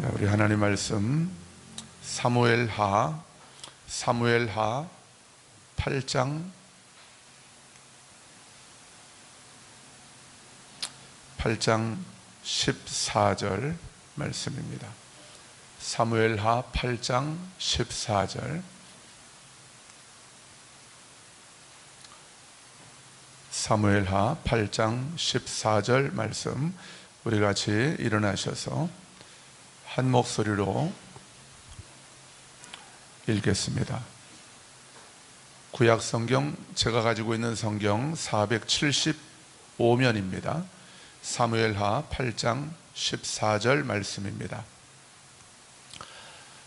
우리 하나님 말씀 사무엘하 8장 14절 말씀입니다. 사무엘하 8장 14절. 사무엘하 8장 14절 말씀, 우리 같이 일어나셔서 한 목소리로 읽겠습니다. 구약 성경, 제가 가지고 있는 성경 475면입니다. 사무엘하 8장 14절 말씀입니다.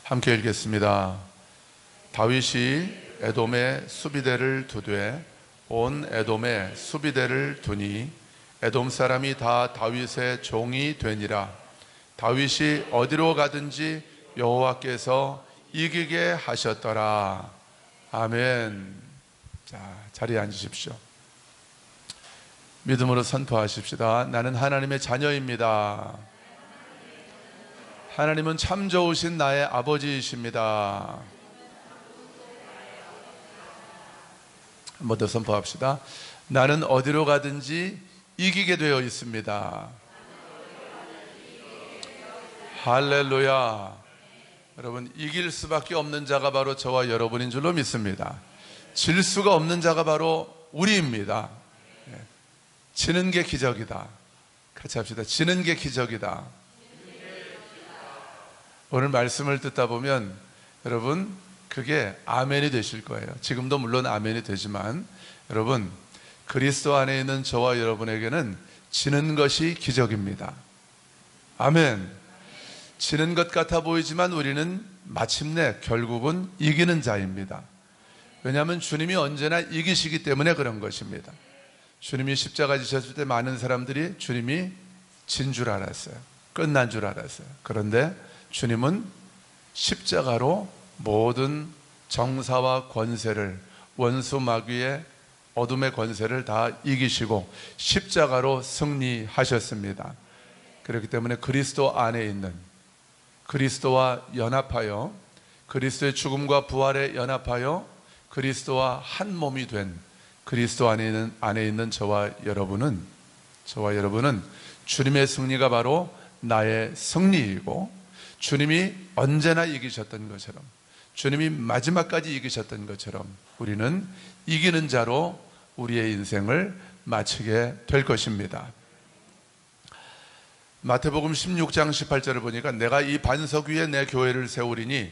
함께 읽겠습니다. 다윗이 에돔에 수비대를 두되 온 에돔에 수비대를 두니 에돔 사람이 다 다윗의 종이 되니라. 다윗이 어디로 가든지 여호와께서 이기게 하셨더라. 아멘. 자, 자리에 앉으십시오. 믿음으로 선포하십시다. 나는 하나님의 자녀입니다. 하나님은 참 좋으신 나의 아버지이십니다. 한 번 더 선포합시다. 나는 어디로 가든지 이기게 되어 있습니다. 할렐루야. 여러분, 이길 수밖에 없는 자가 바로 저와 여러분인 줄로 믿습니다. 질 수가 없는 자가 바로 우리입니다. 지는 게 기적이다. 같이 합시다. 지는 게 기적이다. 오늘 말씀을 듣다 보면 여러분, 그게 아멘이 되실 거예요. 지금도 물론 아멘이 되지만 여러분, 그리스도 안에 있는 저와 여러분에게는 지는 것이 기적입니다. 아멘. 지는 것 같아 보이지만 우리는 마침내 결국은 이기는 자입니다. 왜냐하면 주님이 언제나 이기시기 때문에 그런 것입니다. 주님이 십자가 지셨을 때 많은 사람들이 주님이 진 줄 알았어요. 끝난 줄 알았어요. 그런데 주님은 십자가로 모든 정사와 권세를, 원수 마귀의 어둠의 권세를 다 이기시고 십자가로 승리하셨습니다. 그렇기 때문에 그리스도 안에 있는, 그리스도와 연합하여, 그리스도의 죽음과 부활에 연합하여 그리스도와 한 몸이 된 그리스도 안에 있는 저와 여러분은 주님의 승리가 바로 나의 승리이고, 주님이 언제나 이기셨던 것처럼, 주님이 마지막까지 이기셨던 것처럼 우리는 이기는 자로 우리의 인생을 마치게 될 것입니다. 마태복음 16장 18절을 보니까 내가 이 반석 위에 내 교회를 세우리니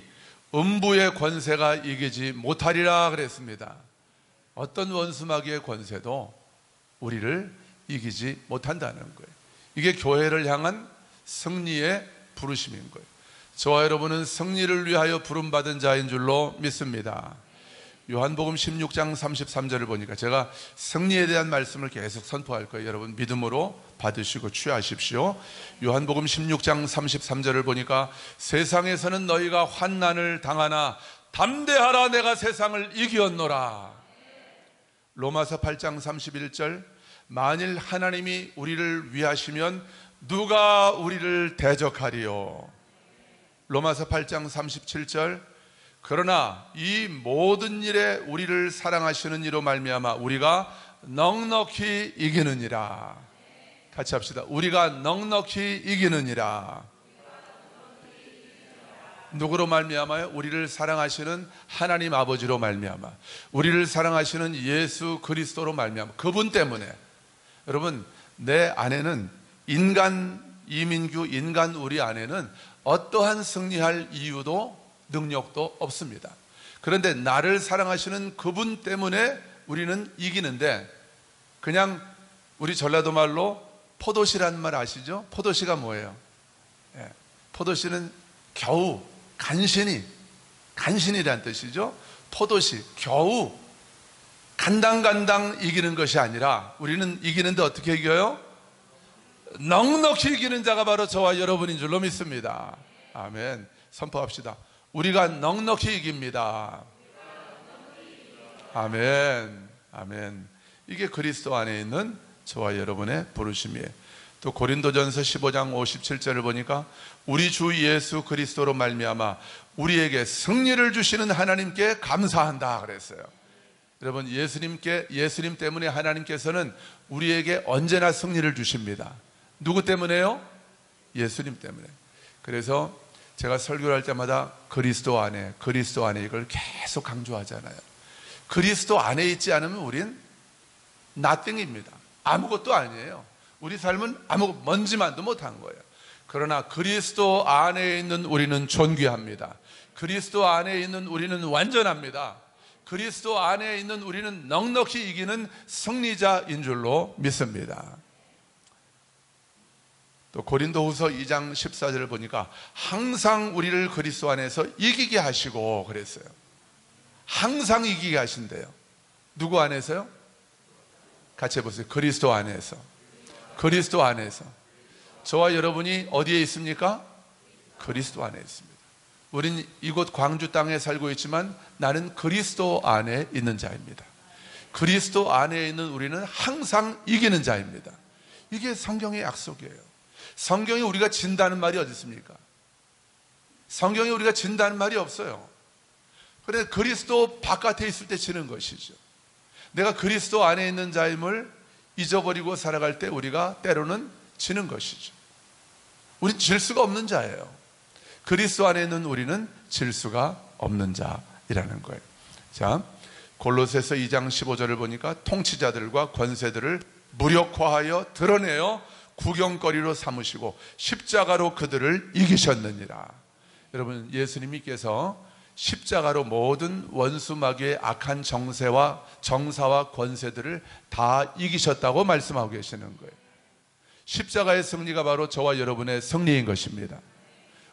음부의 권세가 이기지 못하리라 그랬습니다. 어떤 원수마귀의 권세도 우리를 이기지 못한다는 거예요. 이게 교회를 향한 승리의 부르심인 거예요. 저와 여러분은 승리를 위하여 부름받은 자인 줄로 믿습니다. 요한복음 16장 33절을 보니까 제가 승리에 대한 말씀을 계속 선포할 거예요. 여러분 믿음으로 받으시고 취하십시오. 요한복음 16장 33절을 보니까 세상에서는 너희가 환난을 당하나 담대하라, 내가 세상을 이기었노라. 로마서 8장 31절, 만일 하나님이 우리를 위하시면 누가 우리를 대적하리요. 로마서 8장 37절, 그러나 이 모든 일에 우리를 사랑하시는 이로 말미암아 우리가 넉넉히 이기느니라. 같이 합시다. 우리가 넉넉히 이기느니라. 누구로 말미암아요? 우리를 사랑하시는 하나님 아버지로 말미암아, 우리를 사랑하시는 예수 그리스도로 말미암아, 그분 때문에. 여러분, 내 안에는 인간 이민규, 인간 우리 안에는 어떠한 승리할 이유도 능력도 없습니다. 그런데 나를 사랑하시는 그분 때문에 우리는 이기는데, 그냥 우리 전라도 말로 포도씨라는 말 아시죠? 포도씨가 뭐예요? 포도씨는 겨우, 간신이란 뜻이죠. 포도씨, 겨우 간당간당 이기는 것이 아니라 우리는 이기는데 어떻게 이겨요? 넉넉히 이기는 자가 바로 저와 여러분인 줄로 믿습니다. 아멘. 선포합시다. 우리가 넉넉히 이깁니다. 아멘. 아멘. 이게 그리스도 안에 있는 저와 여러분의 부르심이에요. 또 고린도전서 15장 57절을 보니까 우리 주 예수 그리스도로 말미암아 우리에게 승리를 주시는 하나님께 감사한다 그랬어요. 여러분, 예수님 때문에 하나님께서는 우리에게 언제나 승리를 주십니다. 누구 때문에요? 예수님 때문에. 그래서 제가 설교를 할 때마다 그리스도 안에 이걸 계속 강조하잖아요. 그리스도 안에 있지 않으면 우린 nothing입니다. 아무것도 아니에요. 우리 삶은 먼지만도 못한 거예요. 그러나 그리스도 안에 있는 우리는 존귀합니다. 그리스도 안에 있는 우리는 완전합니다. 그리스도 안에 있는 우리는 넉넉히 이기는 승리자인 줄로 믿습니다. 또 고린도후서 2장 14절을 보니까 항상 우리를 그리스도 안에서 이기게 하시고 그랬어요. 항상 이기게 하신대요. 누구 안에서요? 같이 해보세요. 그리스도 안에서. 그리스도 안에서. 저와 여러분이 어디에 있습니까? 그리스도 안에 있습니다. 우린 이곳 광주 땅에 살고 있지만 나는 그리스도 안에 있는 자입니다. 그리스도 안에 있는 우리는 항상 이기는 자입니다. 이게 성경의 약속이에요. 성경에 우리가 진다는 말이 어디 있습니까? 성경에 우리가 진다는 말이 없어요. 그런데 그리스도 바깥에 있을 때 지는 것이죠. 내가 그리스도 안에 있는 자임을 잊어버리고 살아갈 때 우리가 때로는 지는 것이죠. 우린 질 수가 없는 자예요. 그리스도 안에 있는 우리는 질 수가 없는 자이라는 거예요. 자, 골로새서 2장 15절을 보니까 통치자들과 권세들을 무력화하여 드러내어 구경거리로 삼으시고 십자가로 그들을 이기셨느니라. 여러분, 예수님께서 십자가로 모든 원수 마귀의 악한 정사와 권세들을 다 이기셨다고 말씀하고 계시는 거예요. 십자가의 승리가 바로 저와 여러분의 승리인 것입니다.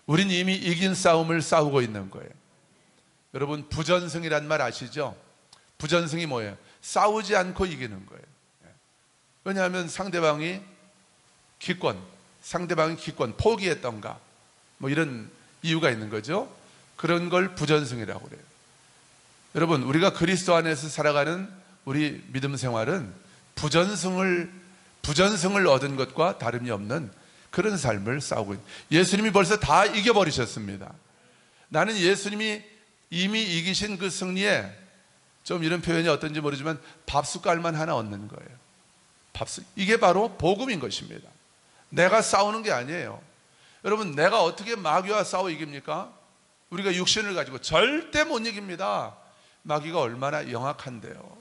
우린 이미 이긴 싸움을 싸우고 있는 거예요. 여러분, 부전승이란 말 아시죠? 부전승이 뭐예요? 싸우지 않고 이기는 거예요. 왜냐하면 상대방이 기권 포기했던가 뭐 이런 이유가 있는 거죠. 그런 걸 부전승이라고 그래요. 여러분, 우리가 그리스도 안에서 살아가는 우리 믿음 생활은 부전승을 얻은 것과 다름이 없는 그런 삶을 싸우고 있는, 예수님이 벌써 다 이겨버리셨습니다. 나는 예수님이 이미 이기신 그 승리에, 좀 이런 표현이 어떤지 모르지만 밥숟갈만 하나 얻는 거예요. 이게 바로 복음인 것입니다. 내가 싸우는 게 아니에요. 여러분, 내가 어떻게 마귀와 싸워 이깁니까? 우리가 육신을 가지고 절대 못 이깁니다. 마귀가 얼마나 영악한데요.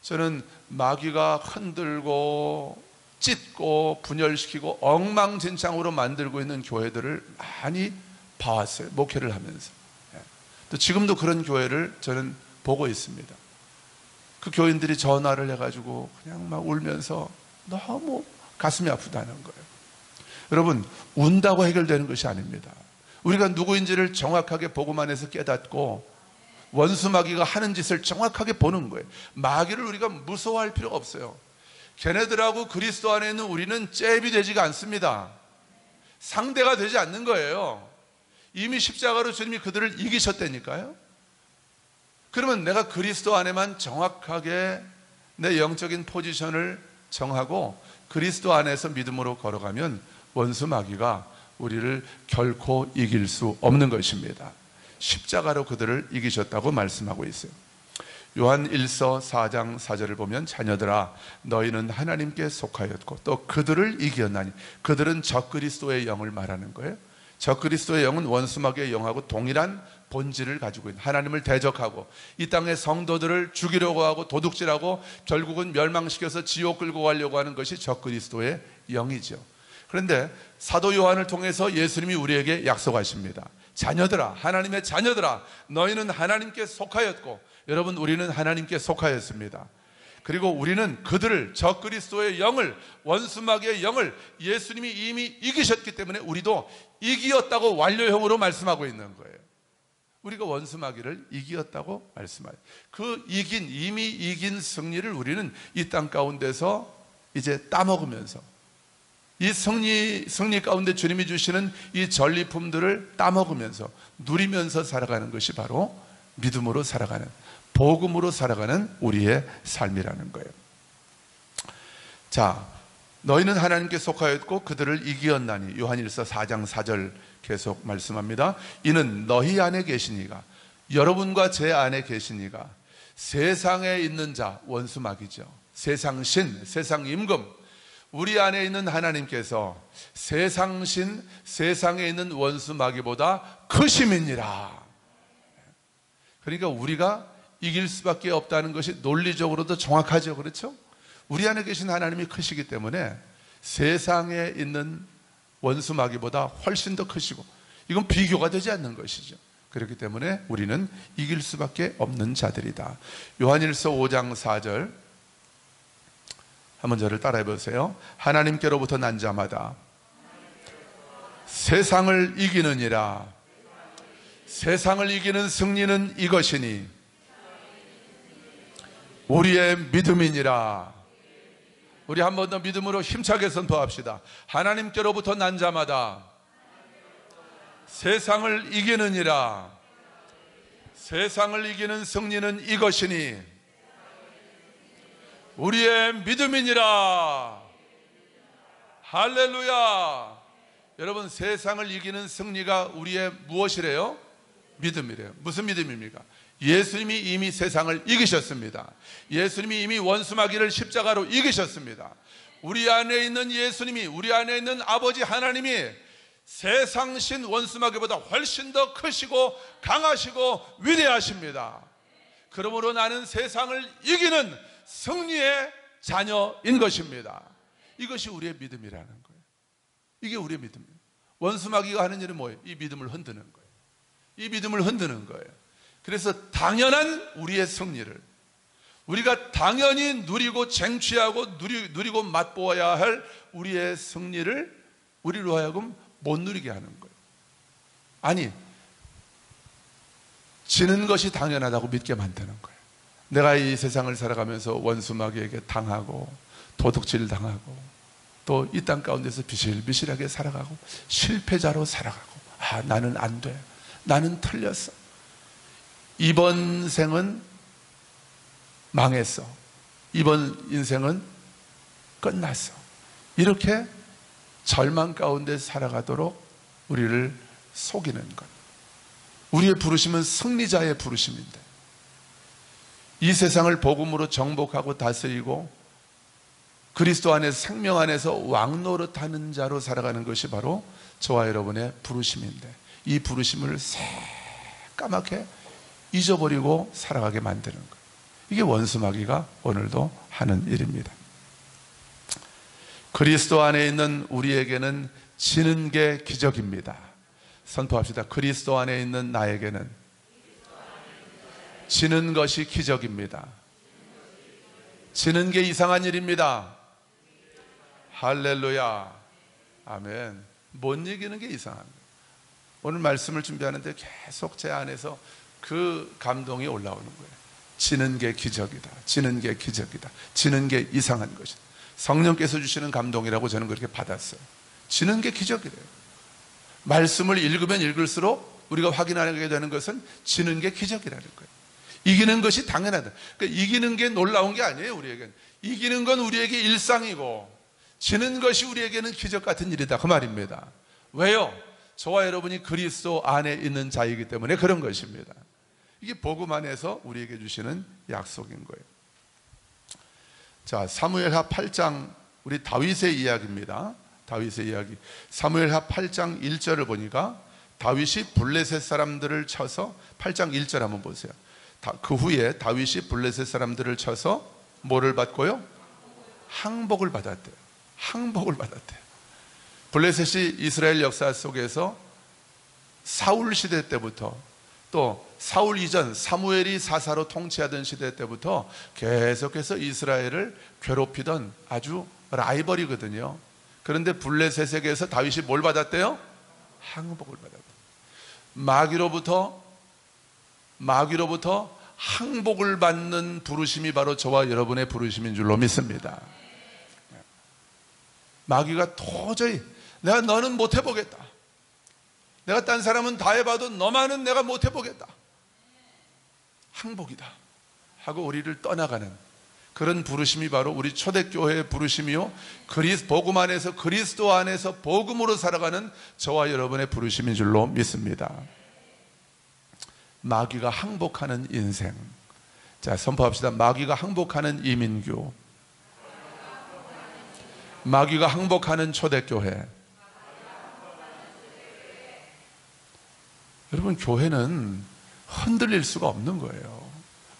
저는 마귀가 흔들고 찢고 분열시키고 엉망진창으로 만들고 있는 교회들을 많이 봐왔어요. 목회를 하면서. 또 지금도 그런 교회를 저는 보고 있습니다. 그 교인들이 전화를 해가지고 그냥 막 울면서 너무 가슴이 아프다는 거예요. 여러분, 운다고 해결되는 것이 아닙니다. 우리가 누구인지를 정확하게 보고만 해서 깨닫고 원수 마귀가 하는 짓을 정확하게 보는 거예요. 마귀를 우리가 무서워할 필요가 없어요. 걔네들하고 그리스도 안에 있는 우리는 잽이 되지가 않습니다. 상대가 되지 않는 거예요. 이미 십자가로 주님이 그들을 이기셨다니까요. 그러면 내가 그리스도 안에만 정확하게 내 영적인 포지션을 정하고 그리스도 안에서 믿음으로 걸어가면 원수 마귀가 우리를 결코 이길 수 없는 것입니다. 십자가로 그들을 이기셨다고 말씀하고 있어요. 요한 1서 4장 4절을 보면 자녀들아 너희는 하나님께 속하였고 또 그들을 이기었나니, 그들은 적그리스도의 영을 말하는 거예요. 적그리스도의 영은 원수 마귀의 영하고 동일한 본질을 가지고 있는, 하나님을 대적하고 이 땅의 성도들을 죽이려고 하고 도둑질하고 결국은 멸망시켜서 지옥 끌고 가려고 하는 것이 적그리스도의 영이죠. 그런데 사도 요한을 통해서 예수님이 우리에게 약속하십니다. 자녀들아, 하나님의 자녀들아, 너희는 하나님께 속하였고, 여러분, 우리는 하나님께 속하였습니다. 그리고 우리는 그들을, 적그리스도의 영을, 원수마귀의 영을 예수님이 이미 이기셨기 때문에 우리도 이기었다고 완료형으로 말씀하고 있는 거예요. 우리가 원수마귀를 이기었다고 말씀하요. 그 이미 이긴 승리를 우리는 이 땅 가운데서 이제 따먹으면서, 이 승리 가운데 주님이 주시는 이 전리품들을 따먹으면서 누리면서 살아가는 것이 바로 믿음으로 살아가는, 복음으로 살아가는 우리의 삶이라는 거예요. 자, 너희는 하나님께 속하였고 그들을 이기었나니. 요한일서 4장 4절 계속 말씀합니다. 이는 너희 안에 계시니가, 여러분과 제 안에 계시니가 세상에 있는 자, 원수마귀죠, 세상 신, 세상 임금, 우리 안에 있는 하나님께서 세상 신, 세상에 있는 원수마귀보다 크심이니라. 그러니까 우리가 이길 수밖에 없다는 것이 논리적으로도 정확하죠. 그렇죠? 우리 안에 계신 하나님이 크시기 때문에 세상에 있는 원수마귀보다 훨씬 더 크시고, 이건 비교가 되지 않는 것이죠. 그렇기 때문에 우리는 이길 수밖에 없는 자들이다. 요한일서 5장 4절 한번 저를 따라해 보세요. 하나님께로부터 난 자마다 세상을 이기느니라. 세상을 이기는 승리는 이것이니 우리의 믿음이니라. 우리 한 번 더 믿음으로 힘차게 선포합시다. 하나님께로부터 난 자마다 세상을 이기느니라. 세상을 이기는 승리는 이것이니 우리의 믿음이니라. 할렐루야. 여러분, 세상을 이기는 승리가 우리의 무엇이래요? 믿음이래요. 무슨 믿음입니까? 예수님이 이미 세상을 이기셨습니다. 예수님이 이미 원수마귀를 십자가로 이기셨습니다. 우리 안에 있는 예수님이, 우리 안에 있는 아버지 하나님이 세상신 원수마귀보다 훨씬 더 크시고 강하시고 위대하십니다. 그러므로 나는 세상을 이기는 승리의 자녀인 것입니다. 이것이 우리의 믿음이라는 거예요. 이게 우리의 믿음이에요. 원수마귀가 하는 일은 뭐예요? 이 믿음을 흔드는 거예요. 이 믿음을 흔드는 거예요. 그래서 당연한 우리의 승리를 우리가 당연히 누리고 쟁취하고 누리고 맛보아야 할 우리의 승리를 우리로 하여금 못 누리게 하는 거예요. 아니, 지는 것이 당연하다고 믿게 만드는 거예요. 내가 이 세상을 살아가면서 원수마귀에게 당하고 도둑질 당하고 또 이 땅 가운데서 비실비실하게 살아가고 실패자로 살아가고, 아, 나는 안 돼, 나는 틀렸어, 이번 생은 망했어, 이번 인생은 끝났어, 이렇게 절망 가운데 살아가도록 우리를 속이는 것. 우리의 부르심은 승리자의 부르심인데, 이 세상을 복음으로 정복하고 다스리고 그리스도 안에서, 생명 안에서 왕노릇하는 자로 살아가는 것이 바로 저와 여러분의 부르심인데, 이 부르심을 새까맣게 잊어버리고 살아가게 만드는 것. 이게 원수마귀가 오늘도 하는 일입니다. 그리스도 안에 있는 우리에게는 지는 게 기적입니다. 선포합시다. 그리스도 안에 있는 나에게는 지는 것이 기적입니다. 지는 게 이상한 일입니다. 할렐루야. 아멘. 못 이기는 게 이상한 거예요. 오늘 말씀을 준비하는데 계속 제 안에서 그 감동이 올라오는 거예요. 지는 게 기적이다. 지는 게 기적이다. 지는 게 이상한 것이다. 성령께서 주시는 감동이라고 저는 그렇게 받았어요. 지는 게 기적이래요. 말씀을 읽으면 읽을수록 우리가 확인하게 되는 것은 지는 게 기적이라는 거예요. 이기는 것이 당연하다. 그러니까 이기는 게 놀라운 게 아니에요, 우리에게는. 이기는 건 우리에게 일상이고 지는 것이 우리에게는 기적 같은 일이다, 그 말입니다. 왜요? 저와 여러분이 그리스도 안에 있는 자이기 때문에 그런 것입니다. 이게 복음 안에서 우리에게 주시는 약속인 거예요. 자, 사무엘하 8장, 우리 다윗의 이야기입니다. 다윗의 이야기. 사무엘하 8장 1절을 보니까 다윗이 블레셋 사람들을 쳐서, 8장 1절 한번 보세요. 그 후에 다윗이 블레셋 사람들을 쳐서 뭐를 받고요? 항복을 받았대요. 항복을 받았대요. 블레셋이 이스라엘 역사 속에서 사울 시대 때부터, 또 사울 이전 사무엘이 사사로 통치하던 시대 때부터 계속해서 이스라엘을 괴롭히던 아주 라이벌이거든요. 그런데 블레셋에게서 다윗이 뭘 받았대요? 항복을 받았대요. 마귀로부터 항복을 받는 부르심이 바로 저와 여러분의 부르심인 줄로 믿습니다. 마귀가 도저히 내가 너는 못 해보겠다, 내가 딴 사람은 다 해봐도 너만은 내가 못 해보겠다, 항복이다 하고 우리를 떠나가는 그런 부르심이 바로 우리 초대교회의 부르심이요, 복음 안에서, 그리스도 안에서 복음으로 살아가는 저와 여러분의 부르심인 줄로 믿습니다. 마귀가 항복하는 인생. 자, 선포합시다. 마귀가 항복하는 이민교, 마귀가 항복하는 초대교회. 여러분, 교회는 흔들릴 수가 없는 거예요.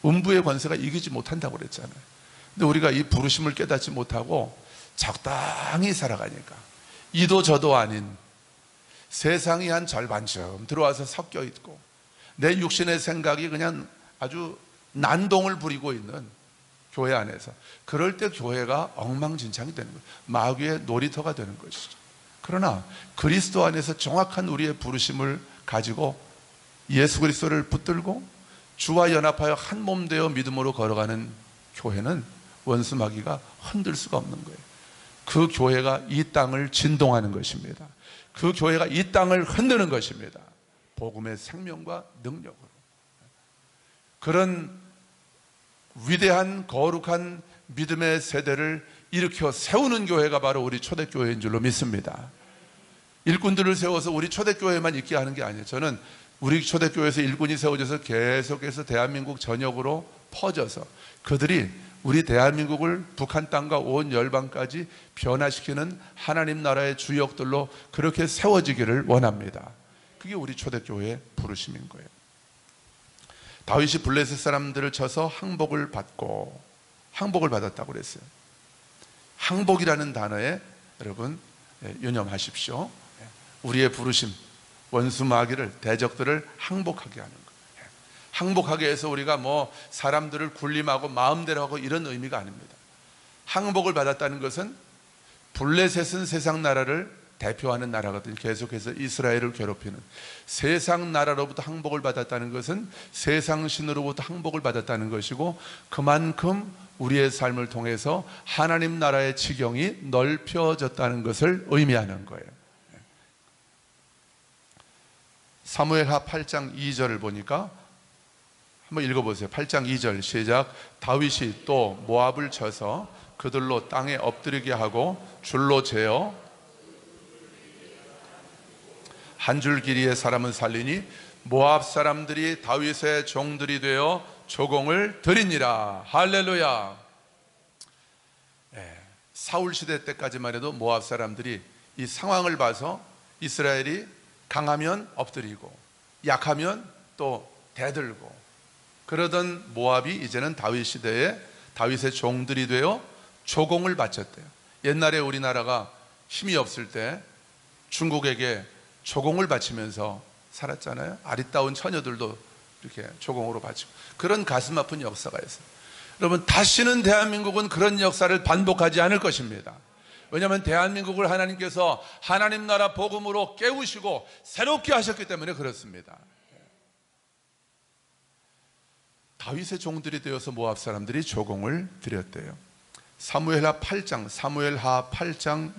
음부의 권세가 이기지 못한다고 그랬잖아요. 근데 우리가 이 부르심을 깨닫지 못하고 적당히 살아가니까, 이도 저도 아닌 세상이 한 절반쯤 들어와서 섞여 있고, 내 육신의 생각이 그냥 아주 난동을 부리고 있는 교회 안에서, 그럴 때 교회가 엉망진창이 되는 거예요. 마귀의 놀이터가 되는 것이죠. 그러나 그리스도 안에서 정확한 우리의 부르심을 가지고 예수 그리스도를 붙들고 주와 연합하여 한 몸 되어 믿음으로 걸어가는 교회는 원수 마귀가 흔들 수가 없는 거예요. 그 교회가 이 땅을 진동하는 것입니다. 그 교회가 이 땅을 흔드는 것입니다. 복음의 생명과 능력으로. 그런 위대한 거룩한 믿음의 세대를 일으켜 세우는 교회가 바로 우리 초대교회인 줄로 믿습니다. 일꾼들을 세워서 우리 초대교회만 있게 하는 게 아니에요. 저는 우리 초대교회에서 일꾼이 세워져서 계속해서 대한민국 전역으로 퍼져서 그들이 우리 대한민국을 북한 땅과 온 열방까지 변화시키는 하나님 나라의 주역들로 그렇게 세워지기를 원합니다. 그게 우리 초대교회의 부르심인 거예요. 다윗이 블레셋 사람들을 쳐서 항복을 받았다고 그랬어요. 항복이라는 단어에 여러분 유념하십시오. 우리의 부르심, 원수 마귀를, 대적들을 항복하게 하는 거예요. 항복하게 해서 우리가 사람들을 군림하고 마음대로 하고 이런 의미가 아닙니다. 항복을 받았다는 것은, 블레셋은 세상 나라를 대표하는 나라거든요. 계속해서 이스라엘을 괴롭히는 세상 나라로부터 항복을 받았다는 것은 세상 신으로부터 항복을 받았다는 것이고, 그만큼 우리의 삶을 통해서 하나님 나라의 지경이 넓혀졌다는 것을 의미하는 거예요. 사무엘하 8장 2절을 보니까 한번 읽어보세요. 8장 2절 시작. 다윗이 또 모압을 쳐서 그들로 땅에 엎드리게 하고 줄로 재어 한 줄 길이의 사람은 살리니 모압 사람들이 다윗의 종들이 되어 조공을 드리니라. 할렐루야. 사울 시대 때까지만 해도 모압 사람들이 이 상황을 봐서 이스라엘이 강하면 엎드리고 약하면 또 대들고 그러던 모압이 이제는 다윗 시대에 다윗의 종들이 되어 조공을 바쳤대요. 옛날에 우리나라가 힘이 없을 때 중국에게 조공을 바치면서 살았잖아요. 아리따운 처녀들도 이렇게 조공으로 바치고, 그런 가슴 아픈 역사가 있어요. 여러분, 다시는 대한민국은 그런 역사를 반복하지 않을 것입니다. 왜냐하면 대한민국을 하나님께서 하나님 나라 복음으로 깨우시고 새롭게 하셨기 때문에 그렇습니다. 다윗의 종들이 되어서 모압 사람들이 조공을 드렸대요. 사무엘하 8장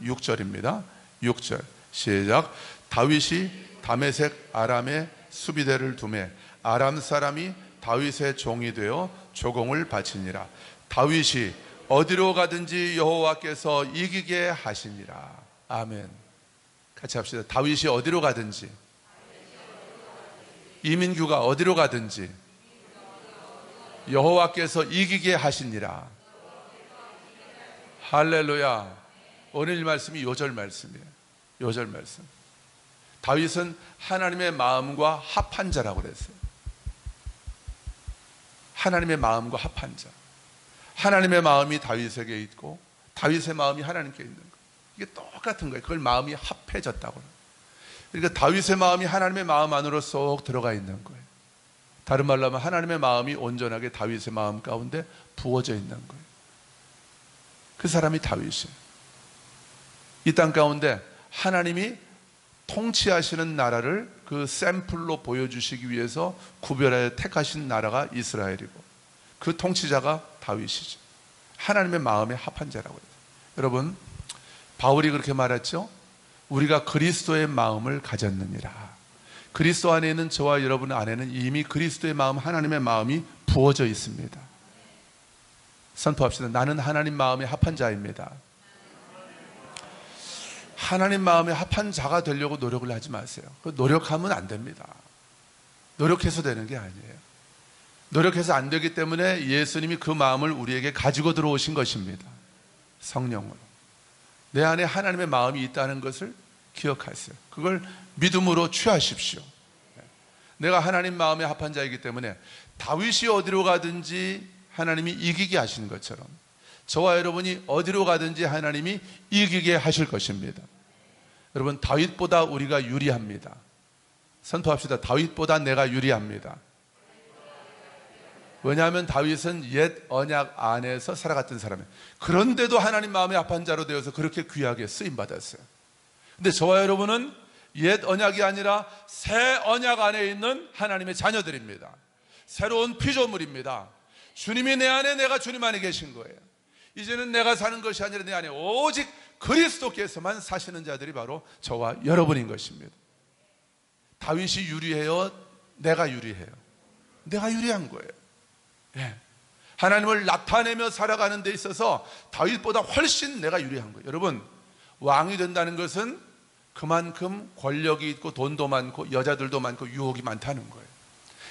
6절입니다. 6절 시작. 다윗이 다메섹 아람에 수비대를 두매 아람 사람이 다윗의 종이 되어 조공을 바치니라. 다윗이 어디로 가든지 여호와께서 이기게 하시니라. 아멘. 같이 합시다. 다윗이 어디로 가든지, 이민규가 어디로 가든지 여호와께서 이기게 하시니라. 할렐루야. 오늘 말씀이 요절 말씀이에요. 요절 말씀. 다윗은 하나님의 마음과 합한 자라고 그랬어요. 하나님의 마음과 합한 자. 하나님의 마음이 다윗에게 있고 다윗의 마음이 하나님께 있는 거예요. 이게 똑같은 거예요. 그걸 마음이 합해졌다고. 그러니까 다윗의 마음이 하나님의 마음 안으로 쏙 들어가 있는 거예요. 다른 말로 하면 하나님의 마음이 온전하게 다윗의 마음 가운데 부어져 있는 거예요. 그 사람이 다윗이에요. 이 땅 가운데 하나님이 통치하시는 나라를 그 샘플로 보여주시기 위해서 구별하여 택하신 나라가 이스라엘이고, 그 통치자가 다윗이죠. 하나님의 마음에 합한 자라고 해요. 여러분, 바울이 그렇게 말했죠. 우리가 그리스도의 마음을 가졌느니라. 그리스도 안에 있는 저와 여러분 안에는 이미 그리스도의 마음, 하나님의 마음이 부어져 있습니다. 선포합시다. 나는 하나님 마음에 합한 자입니다. 하나님 마음에 합한 자가 되려고 노력을 하지 마세요. 노력하면 안 됩니다. 노력해서 되는 게 아니에요. 노력해서 안 되기 때문에 예수님이 그 마음을 우리에게 가지고 들어오신 것입니다. 성령으로. 내 안에 하나님의 마음이 있다는 것을 기억하세요. 그걸 믿음으로 취하십시오. 내가 하나님 마음에 합한 자이기 때문에 다윗이 어디로 가든지 하나님이 이기게 하시는 것처럼 저와 여러분이 어디로 가든지 하나님이 이기게 하실 것입니다. 여러분, 다윗보다 우리가 유리합니다. 선포합시다. 다윗보다 내가 유리합니다. 왜냐하면 다윗은 옛 언약 안에서 살아갔던 사람이에요. 그런데도 하나님 마음에 합한 자로 되어서 그렇게 귀하게 쓰임받았어요. 근데 저와 여러분은 옛 언약이 아니라 새 언약 안에 있는 하나님의 자녀들입니다. 새로운 피조물입니다. 주님이 내 안에, 내가 주님 안에 계신 거예요. 이제는 내가 사는 것이 아니라 내 안에 오직 그리스도께서만 사시는 자들이 바로 저와 여러분인 것입니다. 다윗이 유리해요? 내가 유리해요? 내가 유리한 거예요. 예. 하나님을 나타내며 살아가는 데 있어서 다윗보다 훨씬 내가 유리한 거예요. 여러분, 왕이 된다는 것은 그만큼 권력이 있고 돈도 많고 여자들도 많고 유혹이 많다는 거예요.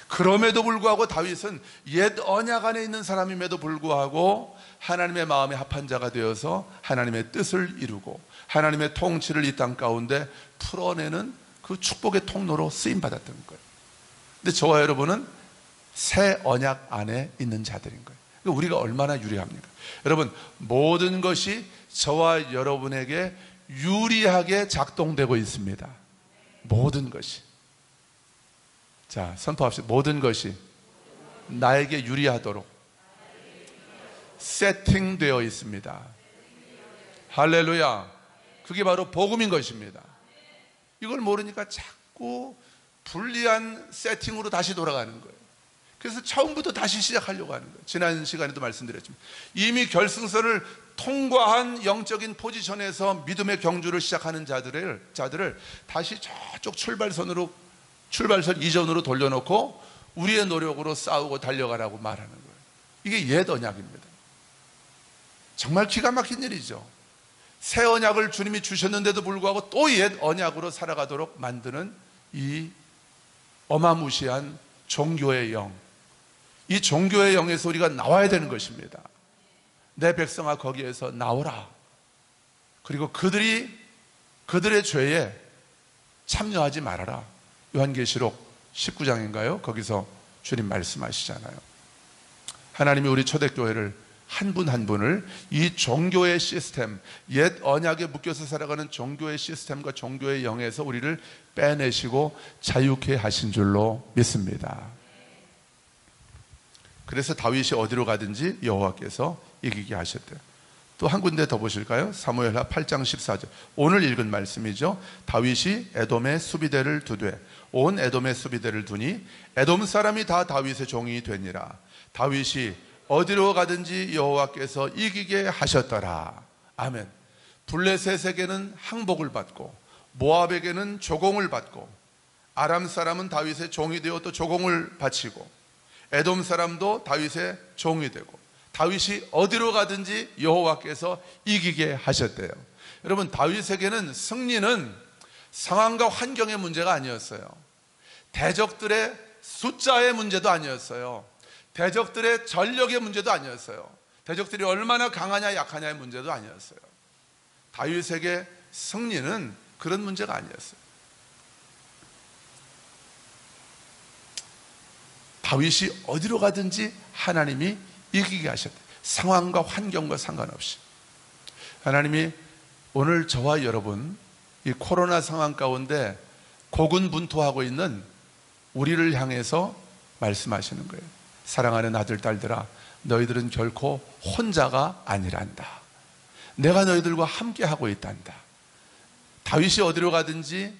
그럼에도 불구하고 다윗은 옛 언약 안에 있는 사람임에도 불구하고 하나님의 마음에 합한 자가 되어서 하나님의 뜻을 이루고 하나님의 통치를 이 땅 가운데 풀어내는 그 축복의 통로로 쓰임받았던 거예요. 근데 저와 여러분은 새 언약 안에 있는 자들인 거예요. 그러니까 우리가 얼마나 유리합니까? 여러분, 모든 것이 저와 여러분에게 유리하게 작동되고 있습니다. 모든 것이. 자, 선포합시다. 모든 것이 나에게 유리하도록 세팅되어 있습니다. 할렐루야. 그게 바로 복음인 것입니다. 이걸 모르니까 자꾸 불리한 세팅으로 다시 돌아가는 거예요. 그래서 처음부터 다시 시작하려고 하는 거예요. 지난 시간에도 말씀드렸지만 이미 결승선을 통과한 영적인 포지션에서 믿음의 경주를 시작하는 자들을 다시 저쪽 출발선 이전으로 돌려놓고 우리의 노력으로 싸우고 달려가라고 말하는 거예요. 이게 옛 언약입니다. 정말 기가 막힌 일이죠. 새 언약을 주님이 주셨는데도 불구하고 또 옛 언약으로 살아가도록 만드는 이 어마무시한 종교의 영, 이 종교의 영에서 우리가 나와야 되는 것입니다. 내 백성아 거기에서 나오라. 그리고 그들의 죄에 참여하지 말아라. 요한계시록 19장인가요? 거기서 주님 말씀하시잖아요. 하나님이 우리 초대교회를 한 분 한 분을 이 종교의 시스템, 옛 언약에 묶여서 살아가는 종교의 시스템과 종교의 영에서 우리를 빼내시고 자유케 하신 줄로 믿습니다. 그래서 다윗이 어디로 가든지 여호와께서 이기게 하셨대요. 또 한 군데 더 보실까요? 사무엘하 8장 14절. 오늘 읽은 말씀이죠. 다윗이 에돔의 수비대를 두되 온 에돔의 수비대를 두니 에돔 사람이 다 다윗의 종이 되니라. 다윗이 어디로 가든지 여호와께서 이기게 하셨더라. 아멘. 블레셋에게는 항복을 받고 모압에게는 조공을 받고 아람 사람은 다윗의 종이 되어 또 조공을 바치고 에돔 사람도 다윗의 종이 되고 다윗이 어디로 가든지 여호와께서 이기게 하셨대요. 여러분, 다윗에게는 승리는 상황과 환경의 문제가 아니었어요. 대적들의 숫자의 문제도 아니었어요. 대적들의 전력의 문제도 아니었어요. 대적들이 얼마나 강하냐 약하냐의 문제도 아니었어요. 다윗에게 승리는 그런 문제가 아니었어요. 다윗이 어디로 가든지 하나님이 이기게 하셨대요. 상황과 환경과 상관없이. 하나님이 오늘 저와 여러분 이 코로나 상황 가운데 고군분투하고 있는 우리를 향해서 말씀하시는 거예요. 사랑하는 아들 딸들아, 너희들은 결코 혼자가 아니란다. 내가 너희들과 함께 하고 있단다. 다윗이 어디로 가든지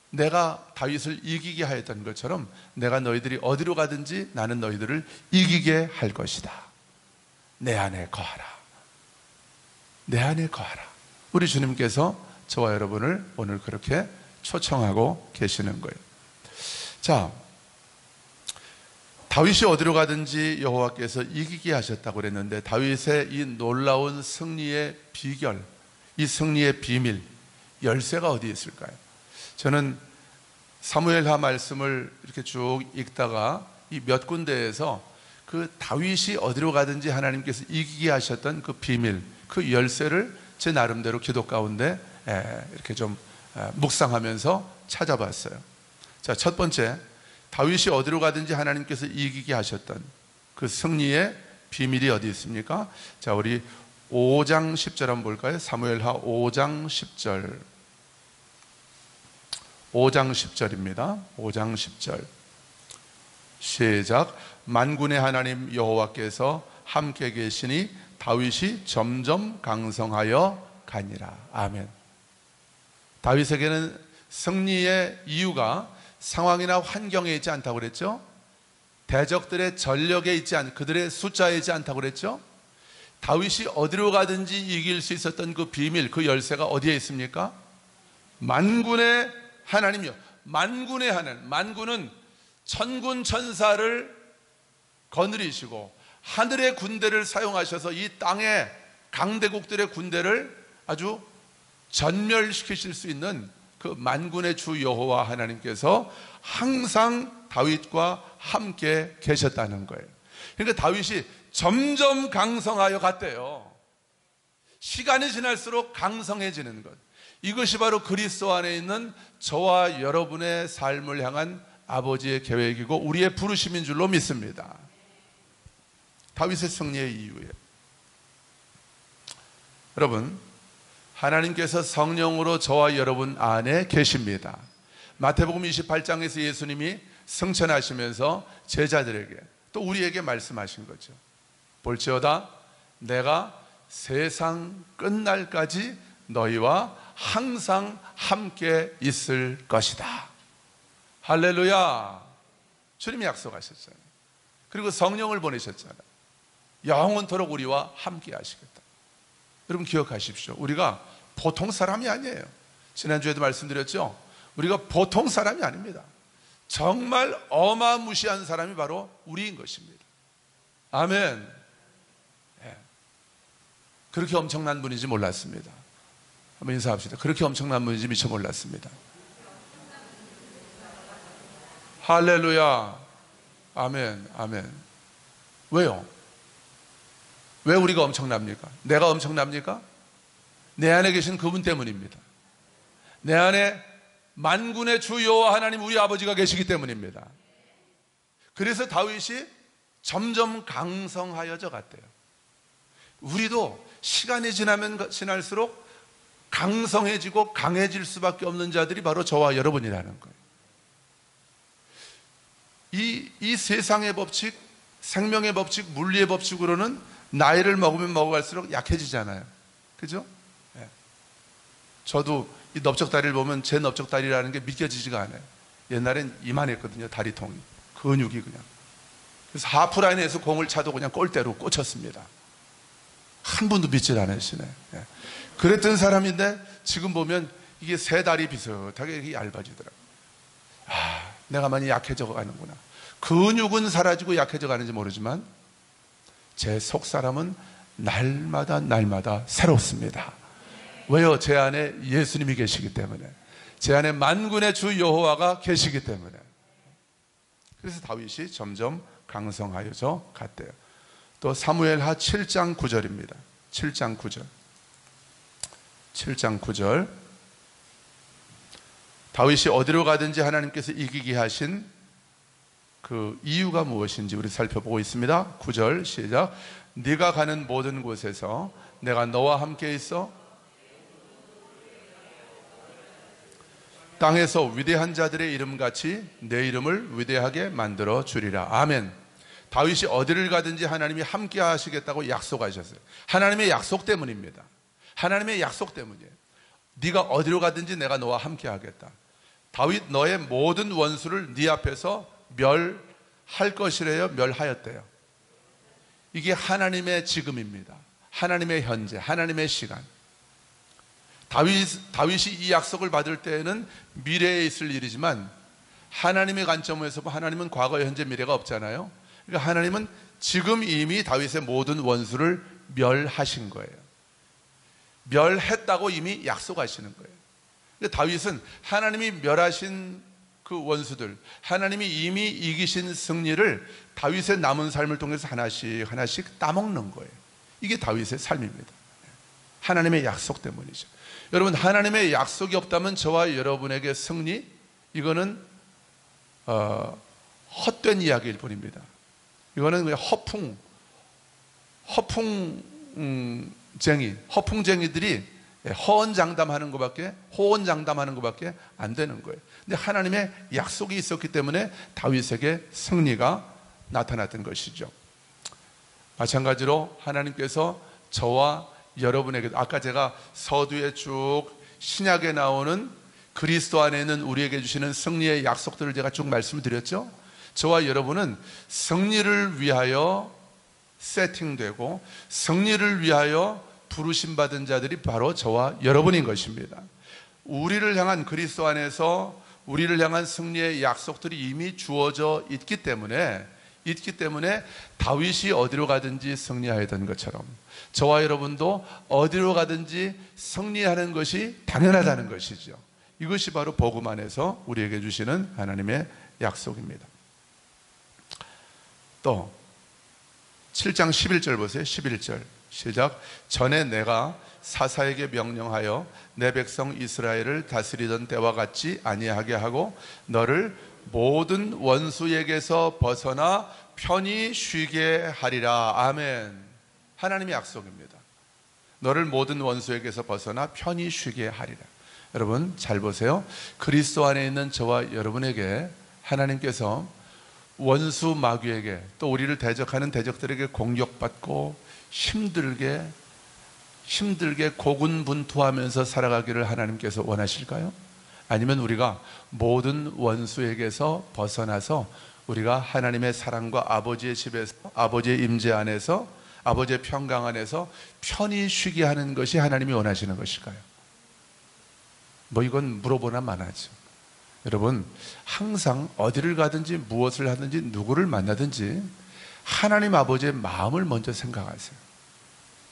내가 다윗을 이기게 하였던 것처럼 내가 너희들이 어디로 가든지 나는 너희들을 이기게 할 것이다. 내 안에 거하라. 내 안에 거하라. 우리 주님께서 저와 여러분을 오늘 그렇게 초청하고 계시는 거예요. 자, 다윗이 어디로 가든지 여호와께서 이기게 하셨다고 그랬는데, 다윗의 이 놀라운 승리의 비결, 이 승리의 비밀, 열쇠가 어디에 있을까요? 저는 사무엘하 말씀을 이렇게 쭉 읽다가 이 몇 군데에서 그 다윗이 어디로 가든지 하나님께서 이기게 하셨던 그 비밀, 그 열쇠를 제 나름대로 기도 가운데 이렇게 좀 묵상하면서 찾아봤어요. 자, 첫 번째, 다윗이 어디로 가든지 하나님께서 이기게 하셨던 그 승리의 비밀이 어디 있습니까? 자, 우리 5장 10절 한번 볼까요? 사무엘하 5장 10절. 5장 10절입니다. 5장 10절. 시작. 만군의 하나님 여호와께서 함께 계시니 다윗이 점점 강성하여 가니라. 아멘. 다윗에게는 승리의 이유가 상황이나 환경에 있지 않다고 그랬죠? 대적들의 전력에 있지 않, 그들의 숫자에 있지 않다고 그랬죠? 다윗이 어디로 가든지 이길 수 있었던 그 비밀, 그 열쇠가 어디에 있습니까? 만군의 하나님이요. 만군의 하나님. 만군은 천군 천사를 거느리시고 하늘의 군대를 사용하셔서 이 땅의 강대국들의 군대를 아주 전멸시키실 수 있는 그 만군의 주 여호와 하나님께서 항상 다윗과 함께 계셨다는 거예요. 그러니까 다윗이 점점 강성하여 갔대요. 시간이 지날수록 강성해지는 것, 이것이 바로 그리스도 안에 있는 저와 여러분의 삶을 향한 아버지의 계획이고 우리의 부르심인 줄로 믿습니다. 다윗의 승리의 이유예요. 여러분, 하나님께서 성령으로 저와 여러분 안에 계십니다. 마태복음 28장에서 예수님이 승천하시면서 제자들에게 또 우리에게 말씀하신 거죠. 볼지어다 내가 세상 끝날까지 너희와 항상 함께 있을 것이다. 할렐루야. 주님이 약속하셨잖아요. 그리고 성령을 보내셨잖아요. 영원토록 우리와 함께 하시겠다. 여러분 기억하십시오. 우리가 보통 사람이 아니에요. 지난주에도 말씀드렸죠. 우리가 보통 사람이 아닙니다. 정말 어마무시한 사람이 바로 우리인 것입니다. 아멘. 네. 그렇게 엄청난 분인지 몰랐습니다. 한번 인사합시다. 그렇게 엄청난 분인지 미처 몰랐습니다. 할렐루야. 아멘. 아멘. 왜요? 왜 우리가 엄청납니까? 내가 엄청납니까? 내 안에 계신 그분 때문입니다. 내 안에 만군의 주 여호와 하나님 우리 아버지가 계시기 때문입니다. 그래서 다윗이 점점 강성하여져 갔대요. 우리도 시간이 지나면 지날수록 강성해지고 강해질 수밖에 없는 자들이 바로 저와 여러분이라는 거예요. 이 세상의 법칙, 생명의 법칙, 물리의 법칙으로는 나이를 먹으면 먹어갈수록 약해지잖아요. 그죠? 네. 저도 이 넓적다리를 보면 제 넓적다리라는 게 믿겨지지가 않아요. 옛날엔 이만했거든요. 다리통이. 근육이 그냥. 그래서 하프라인에서 공을 차도 그냥 골대로 꽂혔습니다. 한 분도 믿질 않으시네. 네. 그랬던 사람인데 지금 보면 이게 세 다리 비슷하게 이렇게 얇아지더라고요. 아, 내가 많이 약해져 가는구나. 근육은 사라지고 약해져 가는지 모르지만 제 속사람은 날마다 새롭습니다. 왜요? 제 안에 예수님이 계시기 때문에, 제 안에 만군의 주 여호와가 계시기 때문에. 그래서 다윗이 점점 강성하여져 갔대요. 또 사무엘하 7장 9절입니다. 7장 9절. 7장 9절. 다윗이 어디로 가든지 하나님께서 이기게 하신 그 이유가 무엇인지 우리 살펴보고 있습니다. 9절 시작. 네가 가는 모든 곳에서 내가 너와 함께 있어 땅에서 위대한 자들의 이름같이 내 이름을 위대하게 만들어 주리라. 아멘. 다윗이 어디를 가든지 하나님이 함께 하시겠다고 약속하셨어요. 하나님의 약속 때문입니다. 하나님의 약속 때문이에요. 네가 어디로 가든지 내가 너와 함께 하겠다. 다윗 너의 모든 원수를 네 앞에서 멸할 것이래요. 멸하였대요. 이게 하나님의 지금입니다. 하나님의 현재, 하나님의 시간. 다윗이 이 약속을 받을 때에는 미래에 있을 일이지만 하나님의 관점에서 보면 하나님은 과거, 현재, 미래가 없잖아요. 그러니까 하나님은 지금 이미 다윗의 모든 원수를 멸하신 거예요. 멸했다고 이미 약속하시는 거예요. 그러니까 다윗은 하나님이 멸하신 그 원수들, 하나님이 이미 이기신 승리를 다윗의 남은 삶을 통해서 하나씩 하나씩 따먹는 거예요. 이게 다윗의 삶입니다. 하나님의 약속 때문이죠. 여러분, 하나님의 약속이 없다면 저와 여러분에게 승리, 이거는 헛된 이야기일 뿐입니다. 이거는 그냥 허풍쟁이들이 호언장담하는 것밖에 안 되는 거예요. 근데 하나님의 약속이 있었기 때문에 다윗에게 승리가 나타났던 것이죠. 마찬가지로 하나님께서 저와 여러분에게도, 아까 제가 서두에 쭉 신약에 나오는 그리스도 안에 있는 우리에게 주시는 승리의 약속들을 제가 쭉 말씀을 드렸죠. 저와 여러분은 승리를 위하여 세팅되고 승리를 위하여 부르심 받은 자들이 바로 저와 여러분인 것입니다. 우리를 향한, 그리스도 안에서 우리를 향한 승리의 약속들이 이미 주어져 있기 때문에 다윗이 어디로 가든지 승리하였던 것처럼 저와 여러분도 어디로 가든지 승리하는 것이 당연하다는 것이죠. 이것이 바로 복음 안에서 우리에게 주시는 하나님의 약속입니다. 또 7장 11절 보세요. 11절 시작. 전에 내가 사사에게 명령하여 내 백성 이스라엘을 다스리던 때와 같이 아니하게 하고 너를 모든 원수에게서 벗어나 편히 쉬게 하리라. 아멘. 하나님의 약속입니다. 너를 모든 원수에게서 벗어나 편히 쉬게 하리라. 여러분 잘 보세요. 그리스도 안에 있는 저와 여러분에게 하나님께서 원수 마귀에게, 또 우리를 대적하는 대적들에게 공격받고 힘들게 고군분투하면서 살아가기를 하나님께서 원하실까요? 아니면 우리가 모든 원수에게서 벗어나서 우리가 하나님의 사랑과 아버지의 집에서, 아버지의 임재 안에서, 아버지의 평강 안에서 편히 쉬게 하는 것이 하나님이 원하시는 것일까요? 이건 물어보나 마나죠. 여러분, 항상 어디를 가든지 무엇을 하든지 누구를 만나든지 하나님 아버지의 마음을 먼저 생각하세요.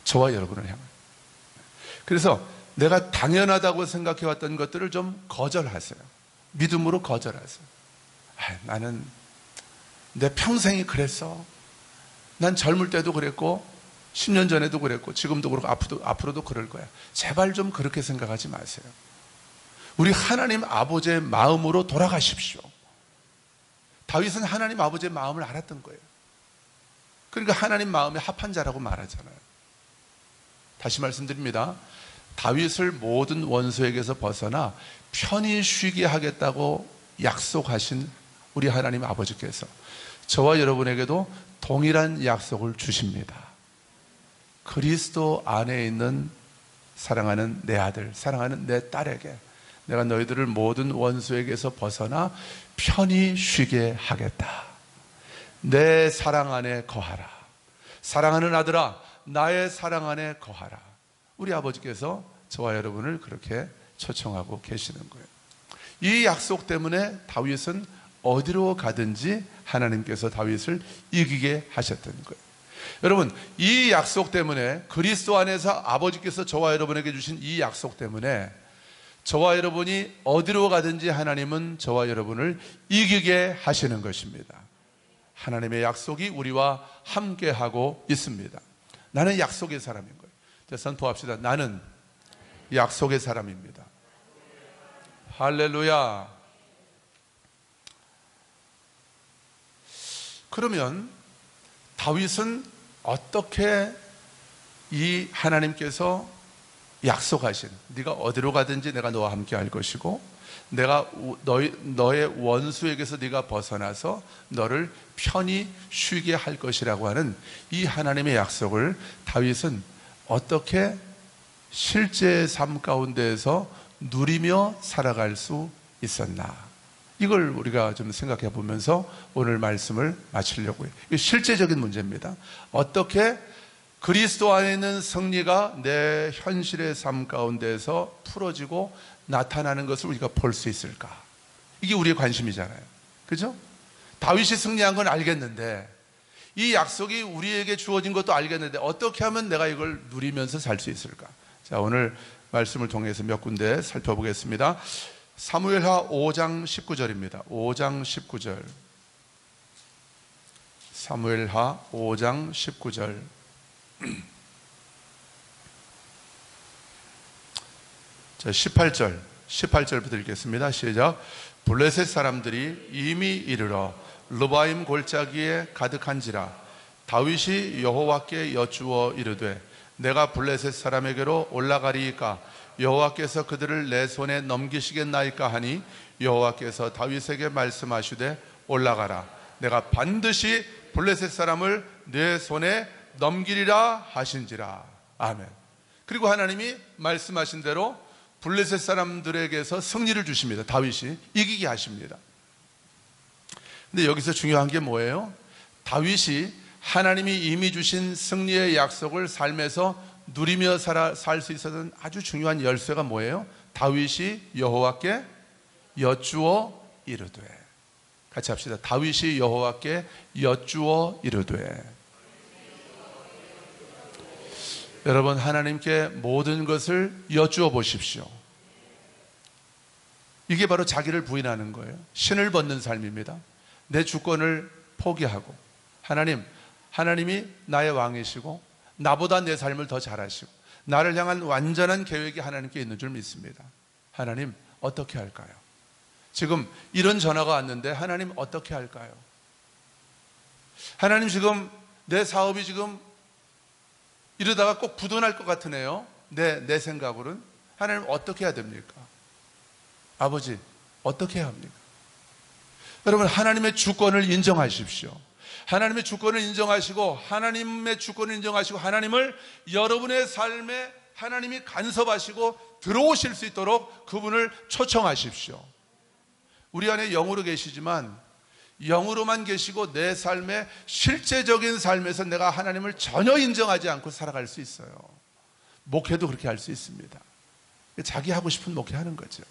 저와 여러분을 향해. 그래서 내가 당연하다고 생각해왔던 것들을 좀 거절하세요. 믿음으로 거절하세요. 나는 내 평생이 그랬어. 난 젊을 때도 그랬고 10년 전에도 그랬고 지금도 그렇고 앞으로도 그럴 거야. 제발 좀 그렇게 생각하지 마세요. 우리 하나님 아버지의 마음으로 돌아가십시오. 다윗은 하나님 아버지의 마음을 알았던 거예요. 그러니까 하나님 마음에 합한 자라고 말하잖아요. 다시 말씀드립니다. 다윗을 모든 원수에게서 벗어나 편히 쉬게 하겠다고 약속하신 우리 하나님 아버지께서 저와 여러분에게도 동일한 약속을 주십니다. 그리스도 안에 있는 사랑하는 내 아들, 사랑하는 내 딸에게 내가 너희들을 모든 원수에게서 벗어나 편히 쉬게 하겠다. 내 사랑 안에 거하라. 사랑하는 아들아, 나의 사랑 안에 거하라. 우리 아버지께서 저와 여러분을 그렇게 초청하고 계시는 거예요. 이 약속 때문에 다윗은 어디로 가든지 하나님께서 다윗을 이기게 하셨던 거예요. 여러분, 이 약속 때문에, 그리스도 안에서 아버지께서 저와 여러분에게 주신 이 약속 때문에 저와 여러분이 어디로 가든지 하나님은 저와 여러분을 이기게 하시는 것입니다. 하나님의 약속이 우리와 함께하고 있습니다. 나는 약속의 사람인 거예요. 자, 선포합시다. 나는 약속의 사람입니다. 할렐루야. 그러면 다윗은 어떻게 이 하나님께서 약속하신, 네가 어디로 가든지 내가 너와 함께 할 것이고 내가 너의 원수에게서 네가 벗어나서 너를 편히 쉬게 할 것이라고 하는 이 하나님의 약속을 다윗은 어떻게 실제의 삶 가운데에서 누리며 살아갈 수 있었나, 이걸 우리가 좀 생각해 보면서 오늘 말씀을 마치려고요. 이게 실제적인 문제입니다. 어떻게 그리스도 안에 있는 승리가 내 현실의 삶 가운데에서 풀어지고 나타나는 것을 우리가 볼 수 있을까? 이게 우리의 관심이잖아요. 그죠? 다윗이 승리한 건 알겠는데 이 약속이 우리에게 주어진 것도 알겠는데 어떻게 하면 내가 이걸 누리면서 살 수 있을까? 자, 오늘 말씀을 통해서 몇 군데 살펴보겠습니다. 사무엘하 5장 19절입니다. 5장 19절. 사무엘하 5장 19절. 자, 18절부터 읽겠습니다. 시작. 블레셋 사람들이 이미 이르러 르바임 골짜기에 가득한지라 다윗이 여호와께 여쭈어 이르되 내가 블레셋 사람에게로 올라가리이까 여호와께서 그들을 내 손에 넘기시겠나이까 하니 여호와께서 다윗에게 말씀하시되 올라가라 내가 반드시 블레셋 사람을 내 손에 넘기리라 하신지라. 아멘. 그리고 하나님이 말씀하신 대로 블레셋 사람들에게서 승리를 주십니다. 다윗이 이기게 하십니다. 근데 여기서 중요한 게 뭐예요? 다윗이 하나님이 이미 주신 승리의 약속을 삶에서 누리며 살 수 있었던 아주 중요한 열쇠가 뭐예요? 다윗이 여호와께 여쭈어 이르되. 같이 합시다. 다윗이 여호와께 여쭈어 이르되. 여러분, 하나님께 모든 것을 여쭈어 보십시오. 이게 바로 자기를 부인하는 거예요. 신을 벗는 삶입니다. 내 주권을 포기하고 하나님이 나의 왕이시고 나보다 내 삶을 더 잘하시고 나를 향한 완전한 계획이 하나님께 있는 줄 믿습니다. 하나님, 어떻게 할까요? 지금 이런 전화가 왔는데 하나님 어떻게 할까요? 하나님, 지금 내 사업이 지금 이러다가 꼭 부도날 것 같으네요. 내 생각으로는. 하나님, 어떻게 해야 됩니까? 아버지, 어떻게 해야 합니까? 여러분, 하나님의 주권을 인정하십시오. 하나님의 주권을 인정하시고 하나님의 주권을 인정하시고 하나님을 여러분의 삶에 하나님이 간섭하시고 들어오실 수 있도록 그분을 초청하십시오. 우리 안에 영으로 계시지만 영으로만 계시고 내 삶의 실제적인 삶에서 내가 하나님을 전혀 인정하지 않고 살아갈 수 있어요. 목회도 그렇게 할 수 있습니다. 자기 하고 싶은 목회하는 거죠.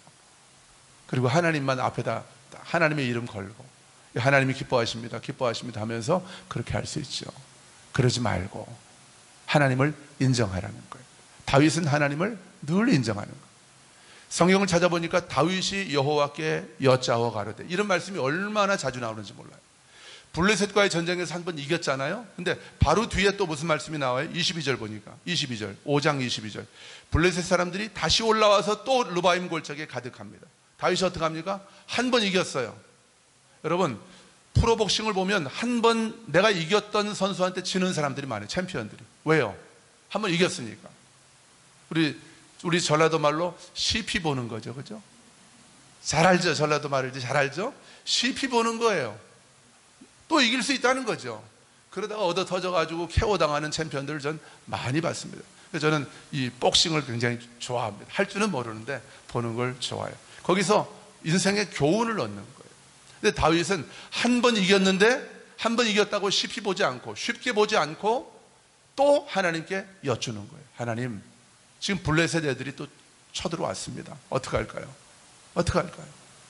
그리고 하나님만 앞에다 하나님의 이름 걸고 하나님이 기뻐하십니다 하면서 그렇게 할 수 있죠. 그러지 말고 하나님을 인정하라는 거예요. 다윗은 하나님을 늘 인정하는 거예요. 성경을 찾아보니까 다윗이 여호와께 여짜어 가로되, 이런 말씀이 얼마나 자주 나오는지 몰라요. 블레셋과의 전쟁에서 한 번 이겼잖아요. 근데 바로 뒤에 또 무슨 말씀이 나와요? 22절 보니까 22절 5장 22절 블레셋 사람들이 다시 올라와서 또 르바임 골짜기에 가득합니다. 다윗이 어떻게 합니까? 한 번 이겼어요. 여러분, 프로복싱을 보면 한 번 내가 이겼던 선수한테 지는 사람들이 많아요. 챔피언들이. 왜요? 한 번 이겼으니까. 우리 전라도 말로 CP 보는 거죠. 그죠? 잘 알죠? 전라도 말을 잘 알죠? CP 보는 거예요. 또 이길 수 있다는 거죠. 그러다가 얻어 터져가지고 KO 당하는 챔피언들을 전 많이 봤습니다. 그래서 저는 이 복싱을 굉장히 좋아합니다. 할 줄은 모르는데 보는 걸 좋아해요. 거기서 인생의 교훈을 얻는 거예요. 근데 다윗은 한 번 이겼는데 한 번 이겼다고 쉽게 보지 않고 또 하나님께 여쭈는 거예요. 하나님, 지금 블레셋 애들이 또 쳐들어왔습니다. 어떻게 할까요?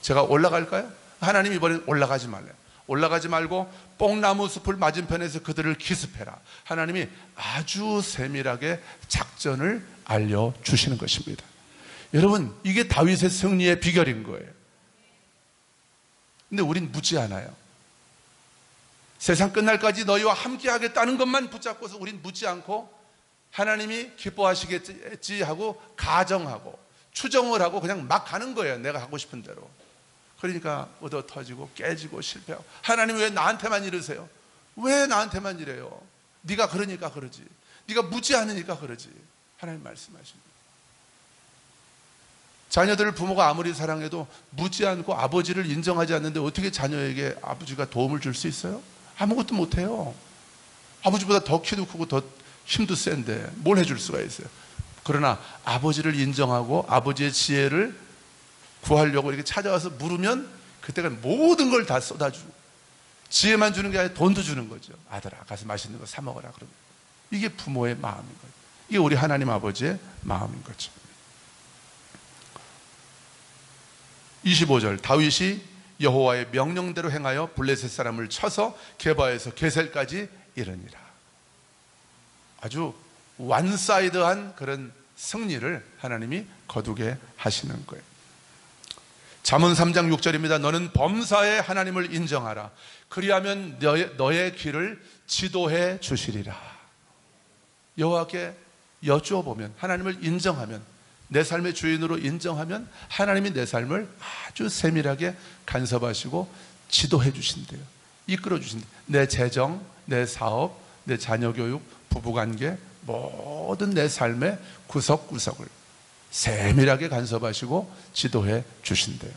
제가 올라갈까요? 하나님, 이번엔 올라가지 말래요. 올라가지 말고 뽕나무 숲을 맞은편에서 그들을 기습해라. 하나님이 아주 세밀하게 작전을 알려주시는 것입니다. 여러분, 이게 다윗의 승리의 비결인 거예요. 근데 우린 묻지 않아요. 세상 끝날까지 너희와 함께 하겠다는 것만 붙잡고서 우린 묻지 않고 하나님이 기뻐하시겠지 하고 가정하고 추정을 하고 그냥 막 가는 거예요. 내가 하고 싶은 대로. 그러니까 얻어 터지고 깨지고 실패하고. 하나님, 왜 나한테만 이러세요? 왜 나한테만 이래요? 네가 그러니까 그러지. 네가 묻지 않으니까 그러지. 하나님 말씀하십니다. 자녀들을 부모가 아무리 사랑해도 묻지 않고 아버지를 인정하지 않는데 어떻게 자녀에게 아버지가 도움을 줄 수 있어요? 아무것도 못해요. 아버지보다 더 키도 크고 더 힘도 센데 뭘 해줄 수가 있어요? 그러나 아버지를 인정하고 아버지의 지혜를 구하려고 이렇게 찾아와서 물으면 그때가 모든 걸 다 쏟아주고, 지혜만 주는 게 아니라 돈도 주는 거죠. 아들아, 가서 맛있는 거 사 먹어라. 그러면 이게 부모의 마음인 거예요. 이게 우리 하나님 아버지의 마음인 거죠. 25절 다윗이 여호와의 명령대로 행하여 블레셋 사람을 쳐서 게바에서 게셀까지 이르니라. 아주 완사이드한 그런 승리를 하나님이 거두게 하시는 거예요. 잠언 3장 6절입니다. 너는 범사에 하나님을 인정하라. 그리하면 너의 길을 지도해 주시리라. 여호와께 여쭈어보면, 하나님을 인정하면, 내 삶의 주인으로 인정하면 하나님이 내 삶을 아주 세밀하게 간섭하시고 지도해 주신대요. 이끌어 주신대요. 내 재정, 내 사업, 내 자녀 교육, 부부관계, 모든 내 삶의 구석구석을 세밀하게 간섭하시고 지도해 주신대요.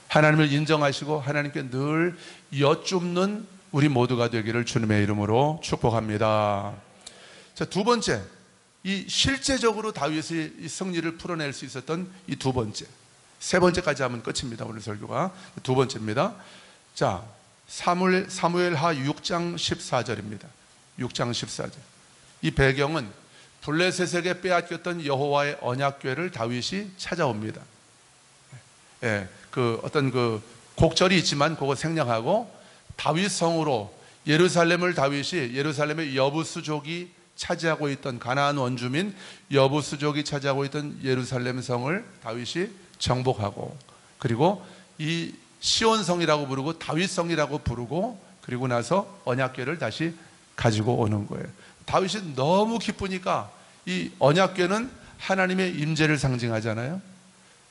하나님을 인정하시고 하나님께 늘 여쭙는 우리 모두가 되기를 주님의 이름으로 축복합니다. 자, 두 번째, 이 실제적으로 다윗이 이 승리를 풀어낼 수 있었던 이 두 번째, 세 번째까지 하면 끝입니다. 오늘 설교가 두 번째입니다. 자, 사무엘하 6장 14절입니다. 6장 14절. 이 배경은 블레셋에게 빼앗겼던 여호와의 언약궤를 다윗이 찾아옵니다. 그 어떤 그 곡절이 있지만 그거 생략하고, 다윗 성으로 예루살렘을 다윗이, 예루살렘의 여부수족이 차지하고 있던, 가나안 원주민 여부수족이 차지하고 있던 예루살렘 성을 다윗이 정복하고, 그리고 이 시온성이라고 부르고 다윗성이라고 부르고, 그리고 나서 언약궤를 다시 가지고 오는 거예요. 다윗이 너무 기쁘니까, 이 언약궤는 하나님의 임재를 상징하잖아요.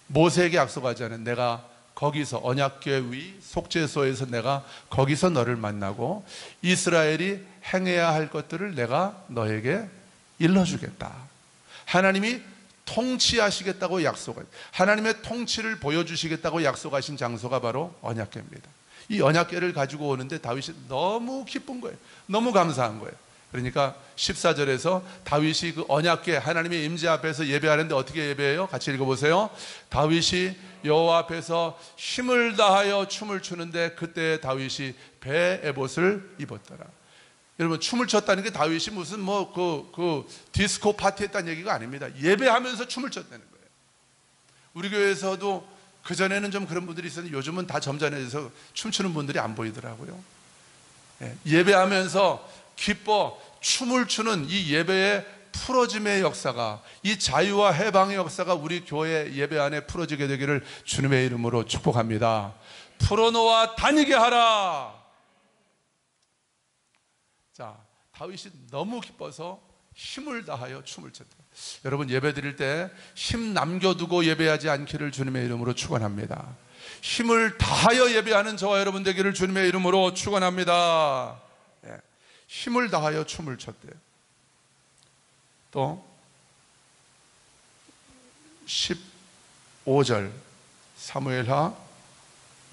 모세에게 약속하잖아요. 내가 거기서, 언약궤 위 속죄소에서 내가 거기서 너를 만나고 이스라엘이 행해야 할 것들을 내가 너에게 일러주겠다. 하나님이 통치하시겠다고 약속하신, 하나님의 통치를 보여주시겠다고 약속하신 장소가 바로 언약궤입니다. 이 언약궤를 가지고 오는데 다윗이 너무 기쁜 거예요. 너무 감사한 거예요. 그러니까 14절에서 다윗이 그 언약궤, 하나님의 임재 앞에서 예배하는데 어떻게 예배해요? 같이 읽어보세요. 다윗이 여호와 앞에서 힘을 다하여 춤을 추는데 그때 다윗이 배 에봇을 입었더라. 여러분, 춤을 췄다는 게 다윗이 무슨 그 디스코 파티 했다는 얘기가 아닙니다. 예배하면서 춤을 췄다는 거예요. 우리 교회에서도 그전에는 좀 그런 분들이 있었는데 요즘은 다 점잖아져서 춤추는 분들이 안 보이더라고요. 예배하면서 기뻐 춤을 추는 이 예배의 풀어짐의 역사가, 이 자유와 해방의 역사가 우리 교회 예배 안에 풀어지게 되기를 주님의 이름으로 축복합니다. 풀어놓아 다니게 하라. 자, 다윗이 너무 기뻐서 힘을 다하여 춤을 췄다. 여러분, 예배 드릴 때 힘 남겨두고 예배하지 않기를 주님의 이름으로 축원합니다. 힘을 다하여 예배하는 저와 여러분 되기를 주님의 이름으로 축원합니다. 힘을 다하여 춤을 췄대요. 또 15절, 사무엘하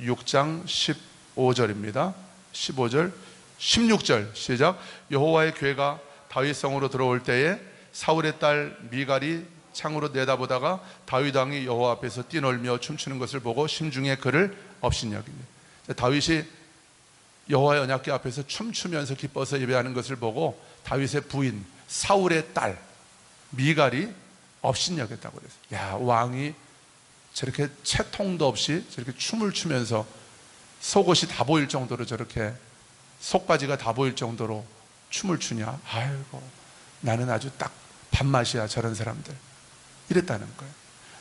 6장 15절입니다. 15절, 16절 시작. 여호와의 궤가 다윗성으로 들어올 때에 사울의 딸 미갈이 창으로 내다보다가 다윗 왕이 여호와 앞에서 뛰놀며 춤추는 것을 보고 심중에 그를 업신여기니. 다윗이 여호와의 언약궤 앞에서 춤추면서 기뻐서 예배하는 것을 보고 다윗의 부인 사울의 딸 미갈이 업신여겼다고 그랬어요. 야, 왕이 저렇게 채통도 없이 저렇게 춤을 추면서 속옷이 다 보일 정도로, 저렇게 속바지가 다 보일 정도로 춤을 추냐? 아이고, 나는 아주 딱 밥맛이야, 저런 사람들. 이랬다는 거예요.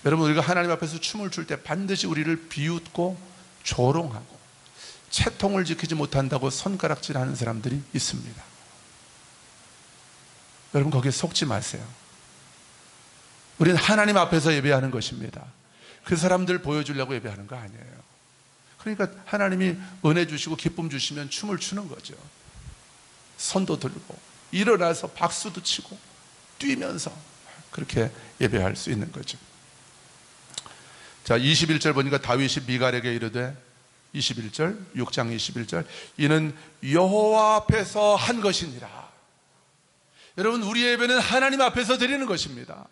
여러분, 우리가 하나님 앞에서 춤을 출 때 반드시 우리를 비웃고 조롱하고 채통을 지키지 못한다고 손가락질하는 사람들이 있습니다. 여러분, 거기에 속지 마세요. 우리는 하나님 앞에서 예배하는 것입니다. 그 사람들 보여주려고 예배하는 거 아니에요. 그러니까 하나님이 은혜 주시고 기쁨 주시면 춤을 추는 거죠. 손도 들고 일어나서 박수도 치고 뛰면서 그렇게 예배할 수 있는 거죠. 자, 21절 보니까 다윗이 미갈에게 이르되, 21절, 6장 21절, 이는 여호와 앞에서 한 것이니라. 여러분, 우리의 예배는 하나님 앞에서 드리는 것입니다.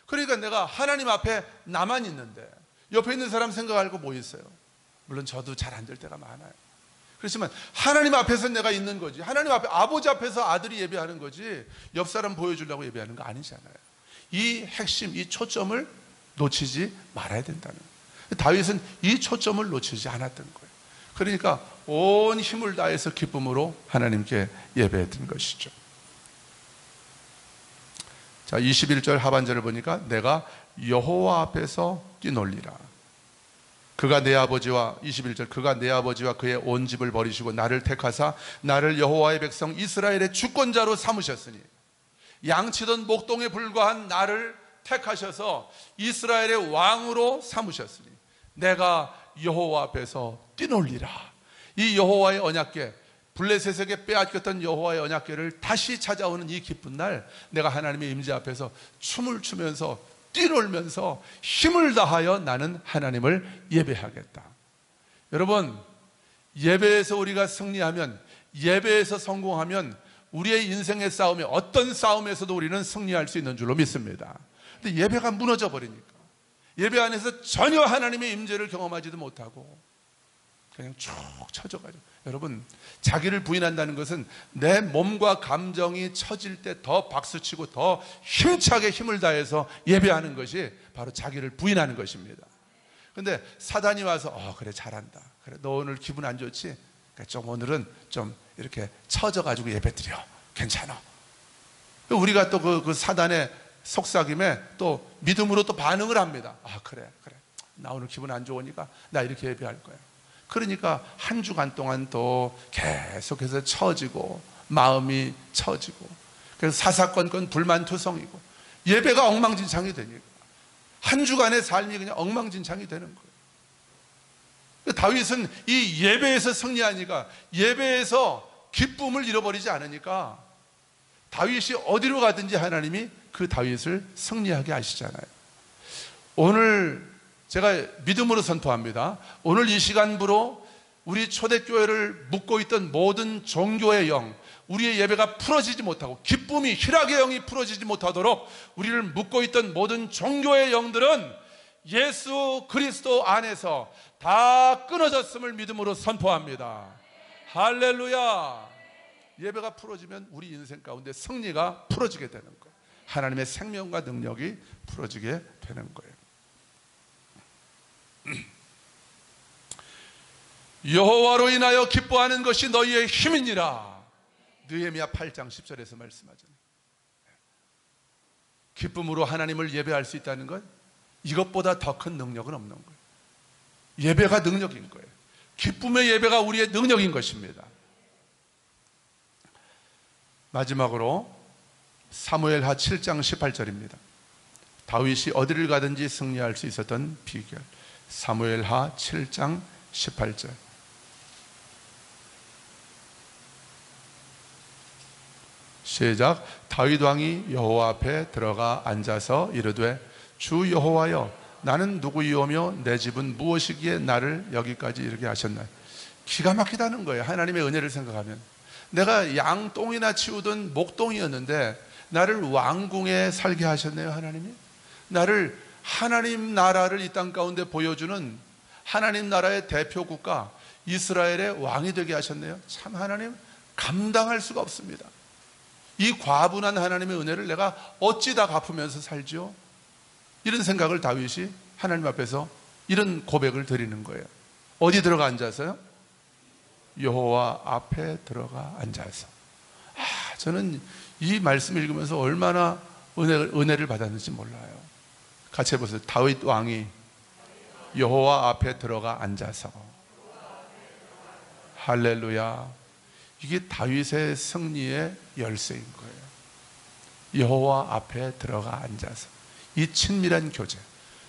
그러니까 내가 하나님 앞에 나만 있는데 옆에 있는 사람 생각하고 뭐 있어요? 물론 저도 잘 안 될 때가 많아요. 그렇지만 하나님 앞에서 내가 있는 거지, 하나님 앞에, 아버지 앞에서 아들이 예배하는 거지, 옆 사람 보여주려고 예배하는 거 아니잖아요. 이 핵심, 이 초점을 놓치지 말아야 된다는 거예요. 다윗은 이 초점을 놓치지 않았던 거예요. 그러니까 온 힘을 다해서 기쁨으로 하나님께 예배했던 것이죠. 자, 21절 하반절을 보니까 내가 여호와 앞에서 뛰놀리라. 그가 내 아버지와 21절 그가 내 아버지와 그의 온 집을 버리시고 나를 택하사 나를 여호와의 백성 이스라엘의 주권자로 삼으셨으니, 양치던 목동에 불과한 나를 택하셔서 이스라엘의 왕으로 삼으셨으니 내가 여호와 앞에서 뛰놀리라. 이 여호와의 언약궤, 블레셋에게 빼앗겼던 여호와의 언약궤를 다시 찾아오는 이 기쁜 날, 내가 하나님의 임재 앞에서 춤을 추면서 뛰놀면서 힘을 다하여 나는 하나님을 예배하겠다. 여러분, 예배에서 우리가 승리하면, 예배에서 성공하면 우리의 인생의 싸움에, 어떤 싸움에서도 우리는 승리할 수 있는 줄로 믿습니다. 근데 예배가 무너져 버리니까, 예배 안에서 전혀 하나님의 임재를 경험하지도 못하고 그냥 쭉 처져가지고, 여러분, 자기를 부인한다는 것은 내 몸과 감정이 처질 때 더 박수치고 더 힘차게 힘을 다해서 예배하는 것이 바로 자기를 부인하는 것입니다. 근데 사단이 와서 그래 잘한다, 그래 너 오늘 기분 안 좋지? 좀 오늘은 좀 이렇게 처져가지고 예배 드려, 괜찮아. 우리가 또 그 사단의 속삭임에 또 믿음으로 또 반응을 합니다. 그래 나 오늘 기분 안 좋으니까 나 이렇게 예배할 거야. 그러니까 한 주간 동안 또 계속해서 처지고 마음이 처지고, 그래서 사사건건 불만투성이고 예배가 엉망진창이 되니까 한 주간의 삶이 그냥 엉망진창이 되는 거예요. 다윗은 이 예배에서 승리하니까, 예배에서 기쁨을 잃어버리지 않으니까 다윗이 어디로 가든지 하나님이 그 다윗을 승리하게 하시잖아요. 오늘 제가 믿음으로 선포합니다. 오늘 이 시간부로 우리 초대교회를 묶고 있던 모든 종교의 영, 우리의 예배가 풀어지지 못하고 기쁨이, 희락의 영이 풀어지지 못하도록 우리를 묶고 있던 모든 종교의 영들은 예수 그리스도 안에서 다 끊어졌음을 믿음으로 선포합니다. 할렐루야. 예배가 풀어지면 우리 인생 가운데 승리가 풀어지게 되는 거예요. 하나님의 생명과 능력이 풀어지게 되는 거예요. 여호와로 인하여 기뻐하는 것이 너희의 힘이니라. 느헤미야 8장 10절에서 말씀하잖아요. 기쁨으로 하나님을 예배할 수 있다는 것, 이것보다 더 큰 능력은 없는 거예요. 예배가 능력인 거예요. 기쁨의 예배가 우리의 능력인 것입니다. 마지막으로 사무엘하 7장 18절입니다. 다윗이 어디를 가든지 승리할 수 있었던 비결. 사무엘하 7장 18절. 시작. 다윗 왕이 여호와 앞에 들어가 앉아서 이르되 주 여호와여, 나는 누구이오며 내 집은 무엇이기에 나를 여기까지 이르게 하셨나요? 기가 막히다는 거예요. 하나님의 은혜를 생각하면. 내가 양똥이나 치우던 목동이었는데 나를 왕궁에 살게 하셨네요. 하나님이 나를, 하나님 나라를 이 땅 가운데 보여주는 하나님 나라의 대표 국가 이스라엘의 왕이 되게 하셨네요. 참 하나님 감당할 수가 없습니다. 이 과분한 하나님의 은혜를 내가 어찌 다 갚으면서 살지요? 이런 생각을 다윗이 하나님 앞에서 이런 고백을 드리는 거예요. 어디 들어가 앉아서요? 여호와 앞에 들어가 앉아서. 저는 이 말씀 읽으면서 얼마나 은혜를 받았는지 몰라요. 같이 해보세요. 다윗 왕이 여호와 앞에 들어가 앉아서. 할렐루야. 이게 다윗의 승리의 열쇠인 거예요. 여호와 앞에 들어가 앉아서. 이 친밀한 교제.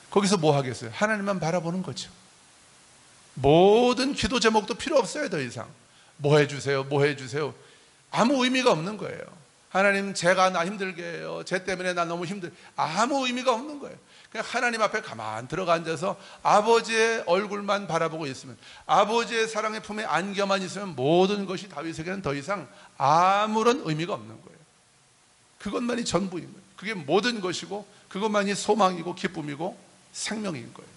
거기서 뭐 하겠어요? 하나님만 바라보는 거죠. 모든 기도 제목도 필요 없어요. 더 이상 뭐 해주세요, 뭐 해주세요, 아무 의미가 없는 거예요. 하나님, 제가 나 힘들게 해요, 쟤 때문에 나 너무 힘들, 아무 의미가 없는 거예요. 그냥 하나님 앞에 가만 들어가 앉아서 아버지의 얼굴만 바라보고 있으면, 아버지의 사랑의 품에 안겨만 있으면 모든 것이 다윗에게는 더 이상 아무런 의미가 없는 거예요. 그것만이 전부인 거예요. 그게 모든 것이고 그것만이 소망이고 기쁨이고 생명인 거예요.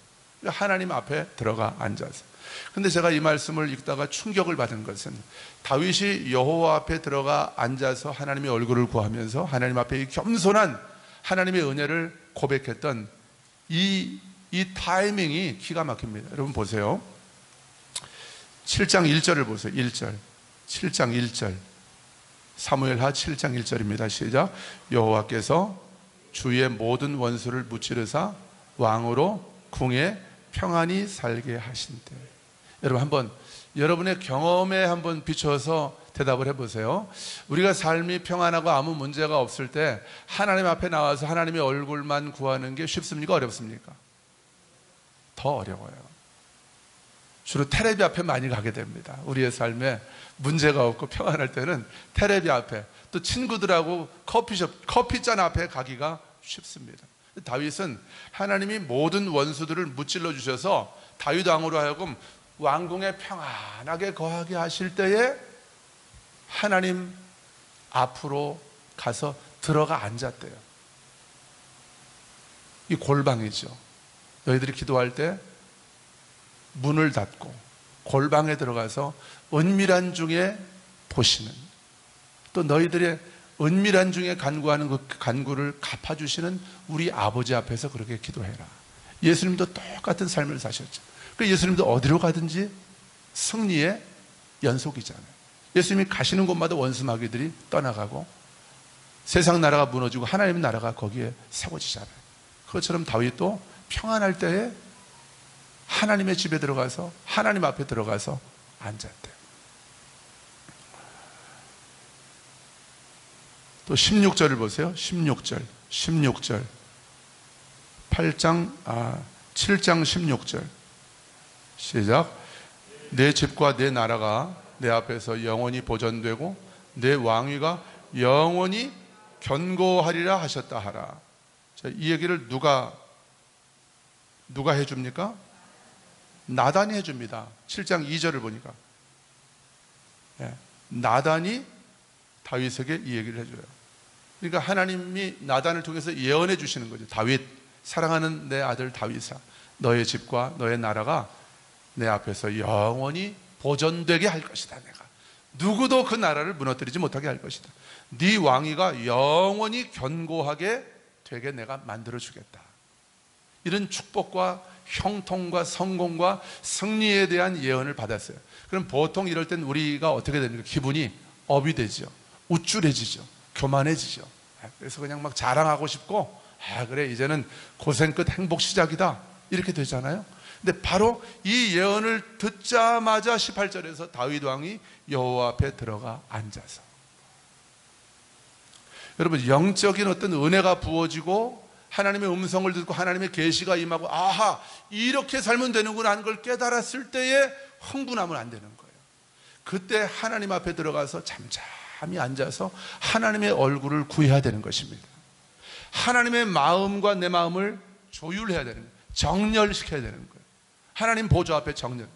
하나님 앞에 들어가 앉아서. 근데 제가 이 말씀을 읽다가 충격을 받은 것은, 다윗이 여호와 앞에 들어가 앉아서 하나님의 얼굴을 구하면서 하나님 앞에 이 겸손한 하나님의 은혜를 고백했던 이 타이밍이 기가 막힙니다. 여러분 보세요. 7장 1절을 보세요. 1절. 7장 1절. 사무엘하 7장 1절입니다. 시작. 여호와께서 주의 모든 원수를 무찌르사 왕으로 궁에 평안히 살게 하신대. 여러분 한번 여러분의 경험에 한번 비춰서 대답을 해보세요. 우리가 삶이 평안하고 아무 문제가 없을 때 하나님 앞에 나와서 하나님의 얼굴만 구하는 게 쉽습니까? 어렵습니까? 더 어려워요. 주로 테레비 앞에 많이 가게 됩니다. 우리의 삶에 문제가 없고 평안할 때는 테레비 앞에, 또 친구들하고 커피숍, 커피잔 앞에 가기가 쉽습니다. 다윗은 하나님이 모든 원수들을 무찔러 주셔서 다윗 왕으로 하여금 왕궁에 평안하게 거하게 하실 때에 하나님 앞으로 가서 들어가 앉았대요. 이 골방이죠. 너희들이 기도할 때 문을 닫고 골방에 들어가서 은밀한 중에 보시는, 또 너희들의 은밀한 중에 간구하는 그 간구를 갚아주시는 우리 아버지 앞에서 그렇게 기도해라. 예수님도 똑같은 삶을 사셨죠. 그러니까 예수님도 어디로 가든지 승리의 연속이잖아요. 예수님이 가시는 곳마다 원수마귀들이 떠나가고 세상 나라가 무너지고 하나님의 나라가 거기에 세워지잖아요. 그것처럼 다윗도 평안할 때에 하나님의 집에 들어가서 하나님 앞에 들어가서 앉았대요. 또 16절을 보세요. 16절 7장 16절 시작. 내 집과 내 나라가 내 앞에서 영원히 보존되고 내 왕위가 영원히 견고하리라 하셨다 하라. 자, 이 얘기를 누가 해줍니까? 나단이 해줍니다. 7장 2절을 보니까 나단이 다윗에게 이 얘기를 해줘요. 그러니까 하나님이 나단을 통해서 예언해 주시는 거죠. 다윗, 사랑하는 내 아들 다윗아, 너의 집과 너의 나라가 내 앞에서 영원히 보존되게 할 것이다. 내가 누구도 그 나라를 무너뜨리지 못하게 할 것이다. 네 왕위가 영원히 견고하게 되게 내가 만들어 주겠다. 이런 축복과 형통과 성공과 승리에 대한 예언을 받았어요. 그럼 보통 이럴 땐 우리가 어떻게 됩니까? 기분이 업이 되죠. 우쭐해지죠. 교만해지죠. 그래서 그냥 막 자랑하고 싶고, 그래 이제는 고생 끝 행복 시작이다, 이렇게 되잖아요. 근데 바로 이 예언을 듣자마자 18절에서 다윗 왕이 여호와 앞에 들어가 앉아서, 여러분 영적인 어떤 은혜가 부어지고 하나님의 음성을 듣고 하나님의 계시가 임하고, 아하 이렇게 살면 되는구나 하는 걸 깨달았을 때에 흥분하면 안 되는 거예요. 그때 하나님 앞에 들어가서 잠잠히 앉아서 하나님의 얼굴을 구해야 되는 것입니다. 하나님의 마음과 내 마음을 조율해야 되는 거예요. 정렬시켜야 되는 거예요. 하나님 보좌 앞에 정렬.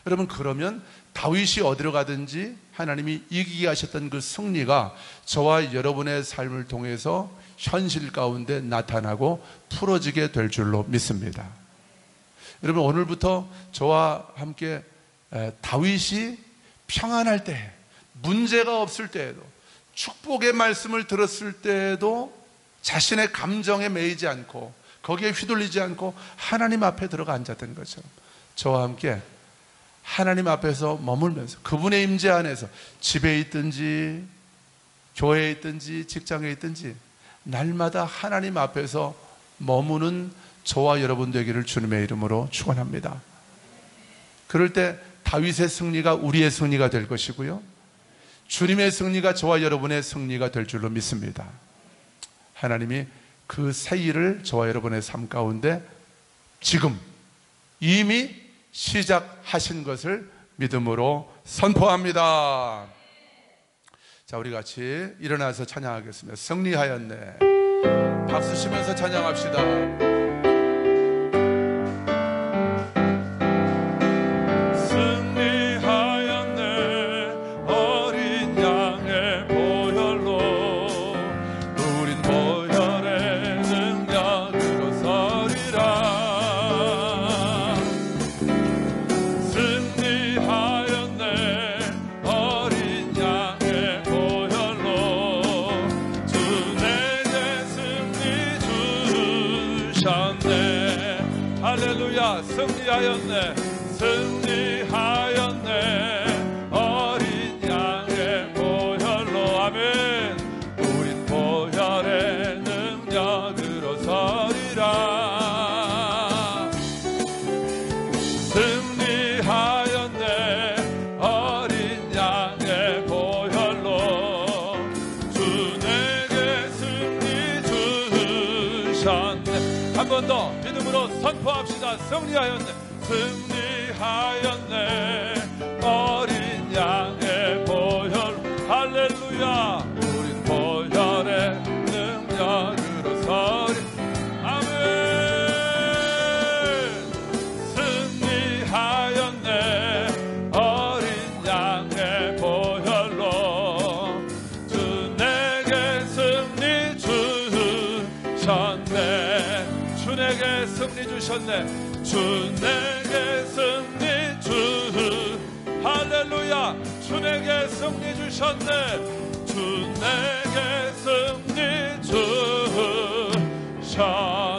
여러분 그러면 다윗이 어디로 가든지 하나님이 이기게 하셨던 그 승리가 저와 여러분의 삶을 통해서 현실 가운데 나타나고 풀어지게 될 줄로 믿습니다. 여러분 오늘부터 저와 함께 다윗이 평안할 때, 문제가 없을 때에도, 축복의 말씀을 들었을 때에도 자신의 감정에 매이지 않고 거기에 휘둘리지 않고 하나님 앞에 들어가 앉았던 것처럼 저와 함께 하나님 앞에서 머물면서 그분의 임재 안에서 집에 있든지 교회에 있든지 직장에 있든지 날마다 하나님 앞에서 머무는 저와 여러분 되기를 주님의 이름으로 축원합니다. 그럴 때 다윗의 승리가 우리의 승리가 될 것이고요, 주님의 승리가 저와 여러분의 승리가 될 줄로 믿습니다. 하나님이 그 새 일을 저와 여러분의 삶 가운데 지금 이미 시작하신 것을 믿음으로 선포합니다. 자, 우리 같이 일어나서 찬양하겠습니다. 승리하였네. 박수 치면서 찬양합시다. 승리하였네, 승리하였네. 번 더 믿음으로 선포합시다. 승리하였네, 승리하였네. 어린 양의 보혈, 할렐루야. 우린 보혈의 능력으로 서리. 아멘. 승리하였네. 어린 양의 보혈로 주 내게 승리 주셨네. 주 내게 승리 주셨네. 주 내게 승리 주, 할렐루야. 주 내게 승리 주셨네. 주 내게 승리 주셨네.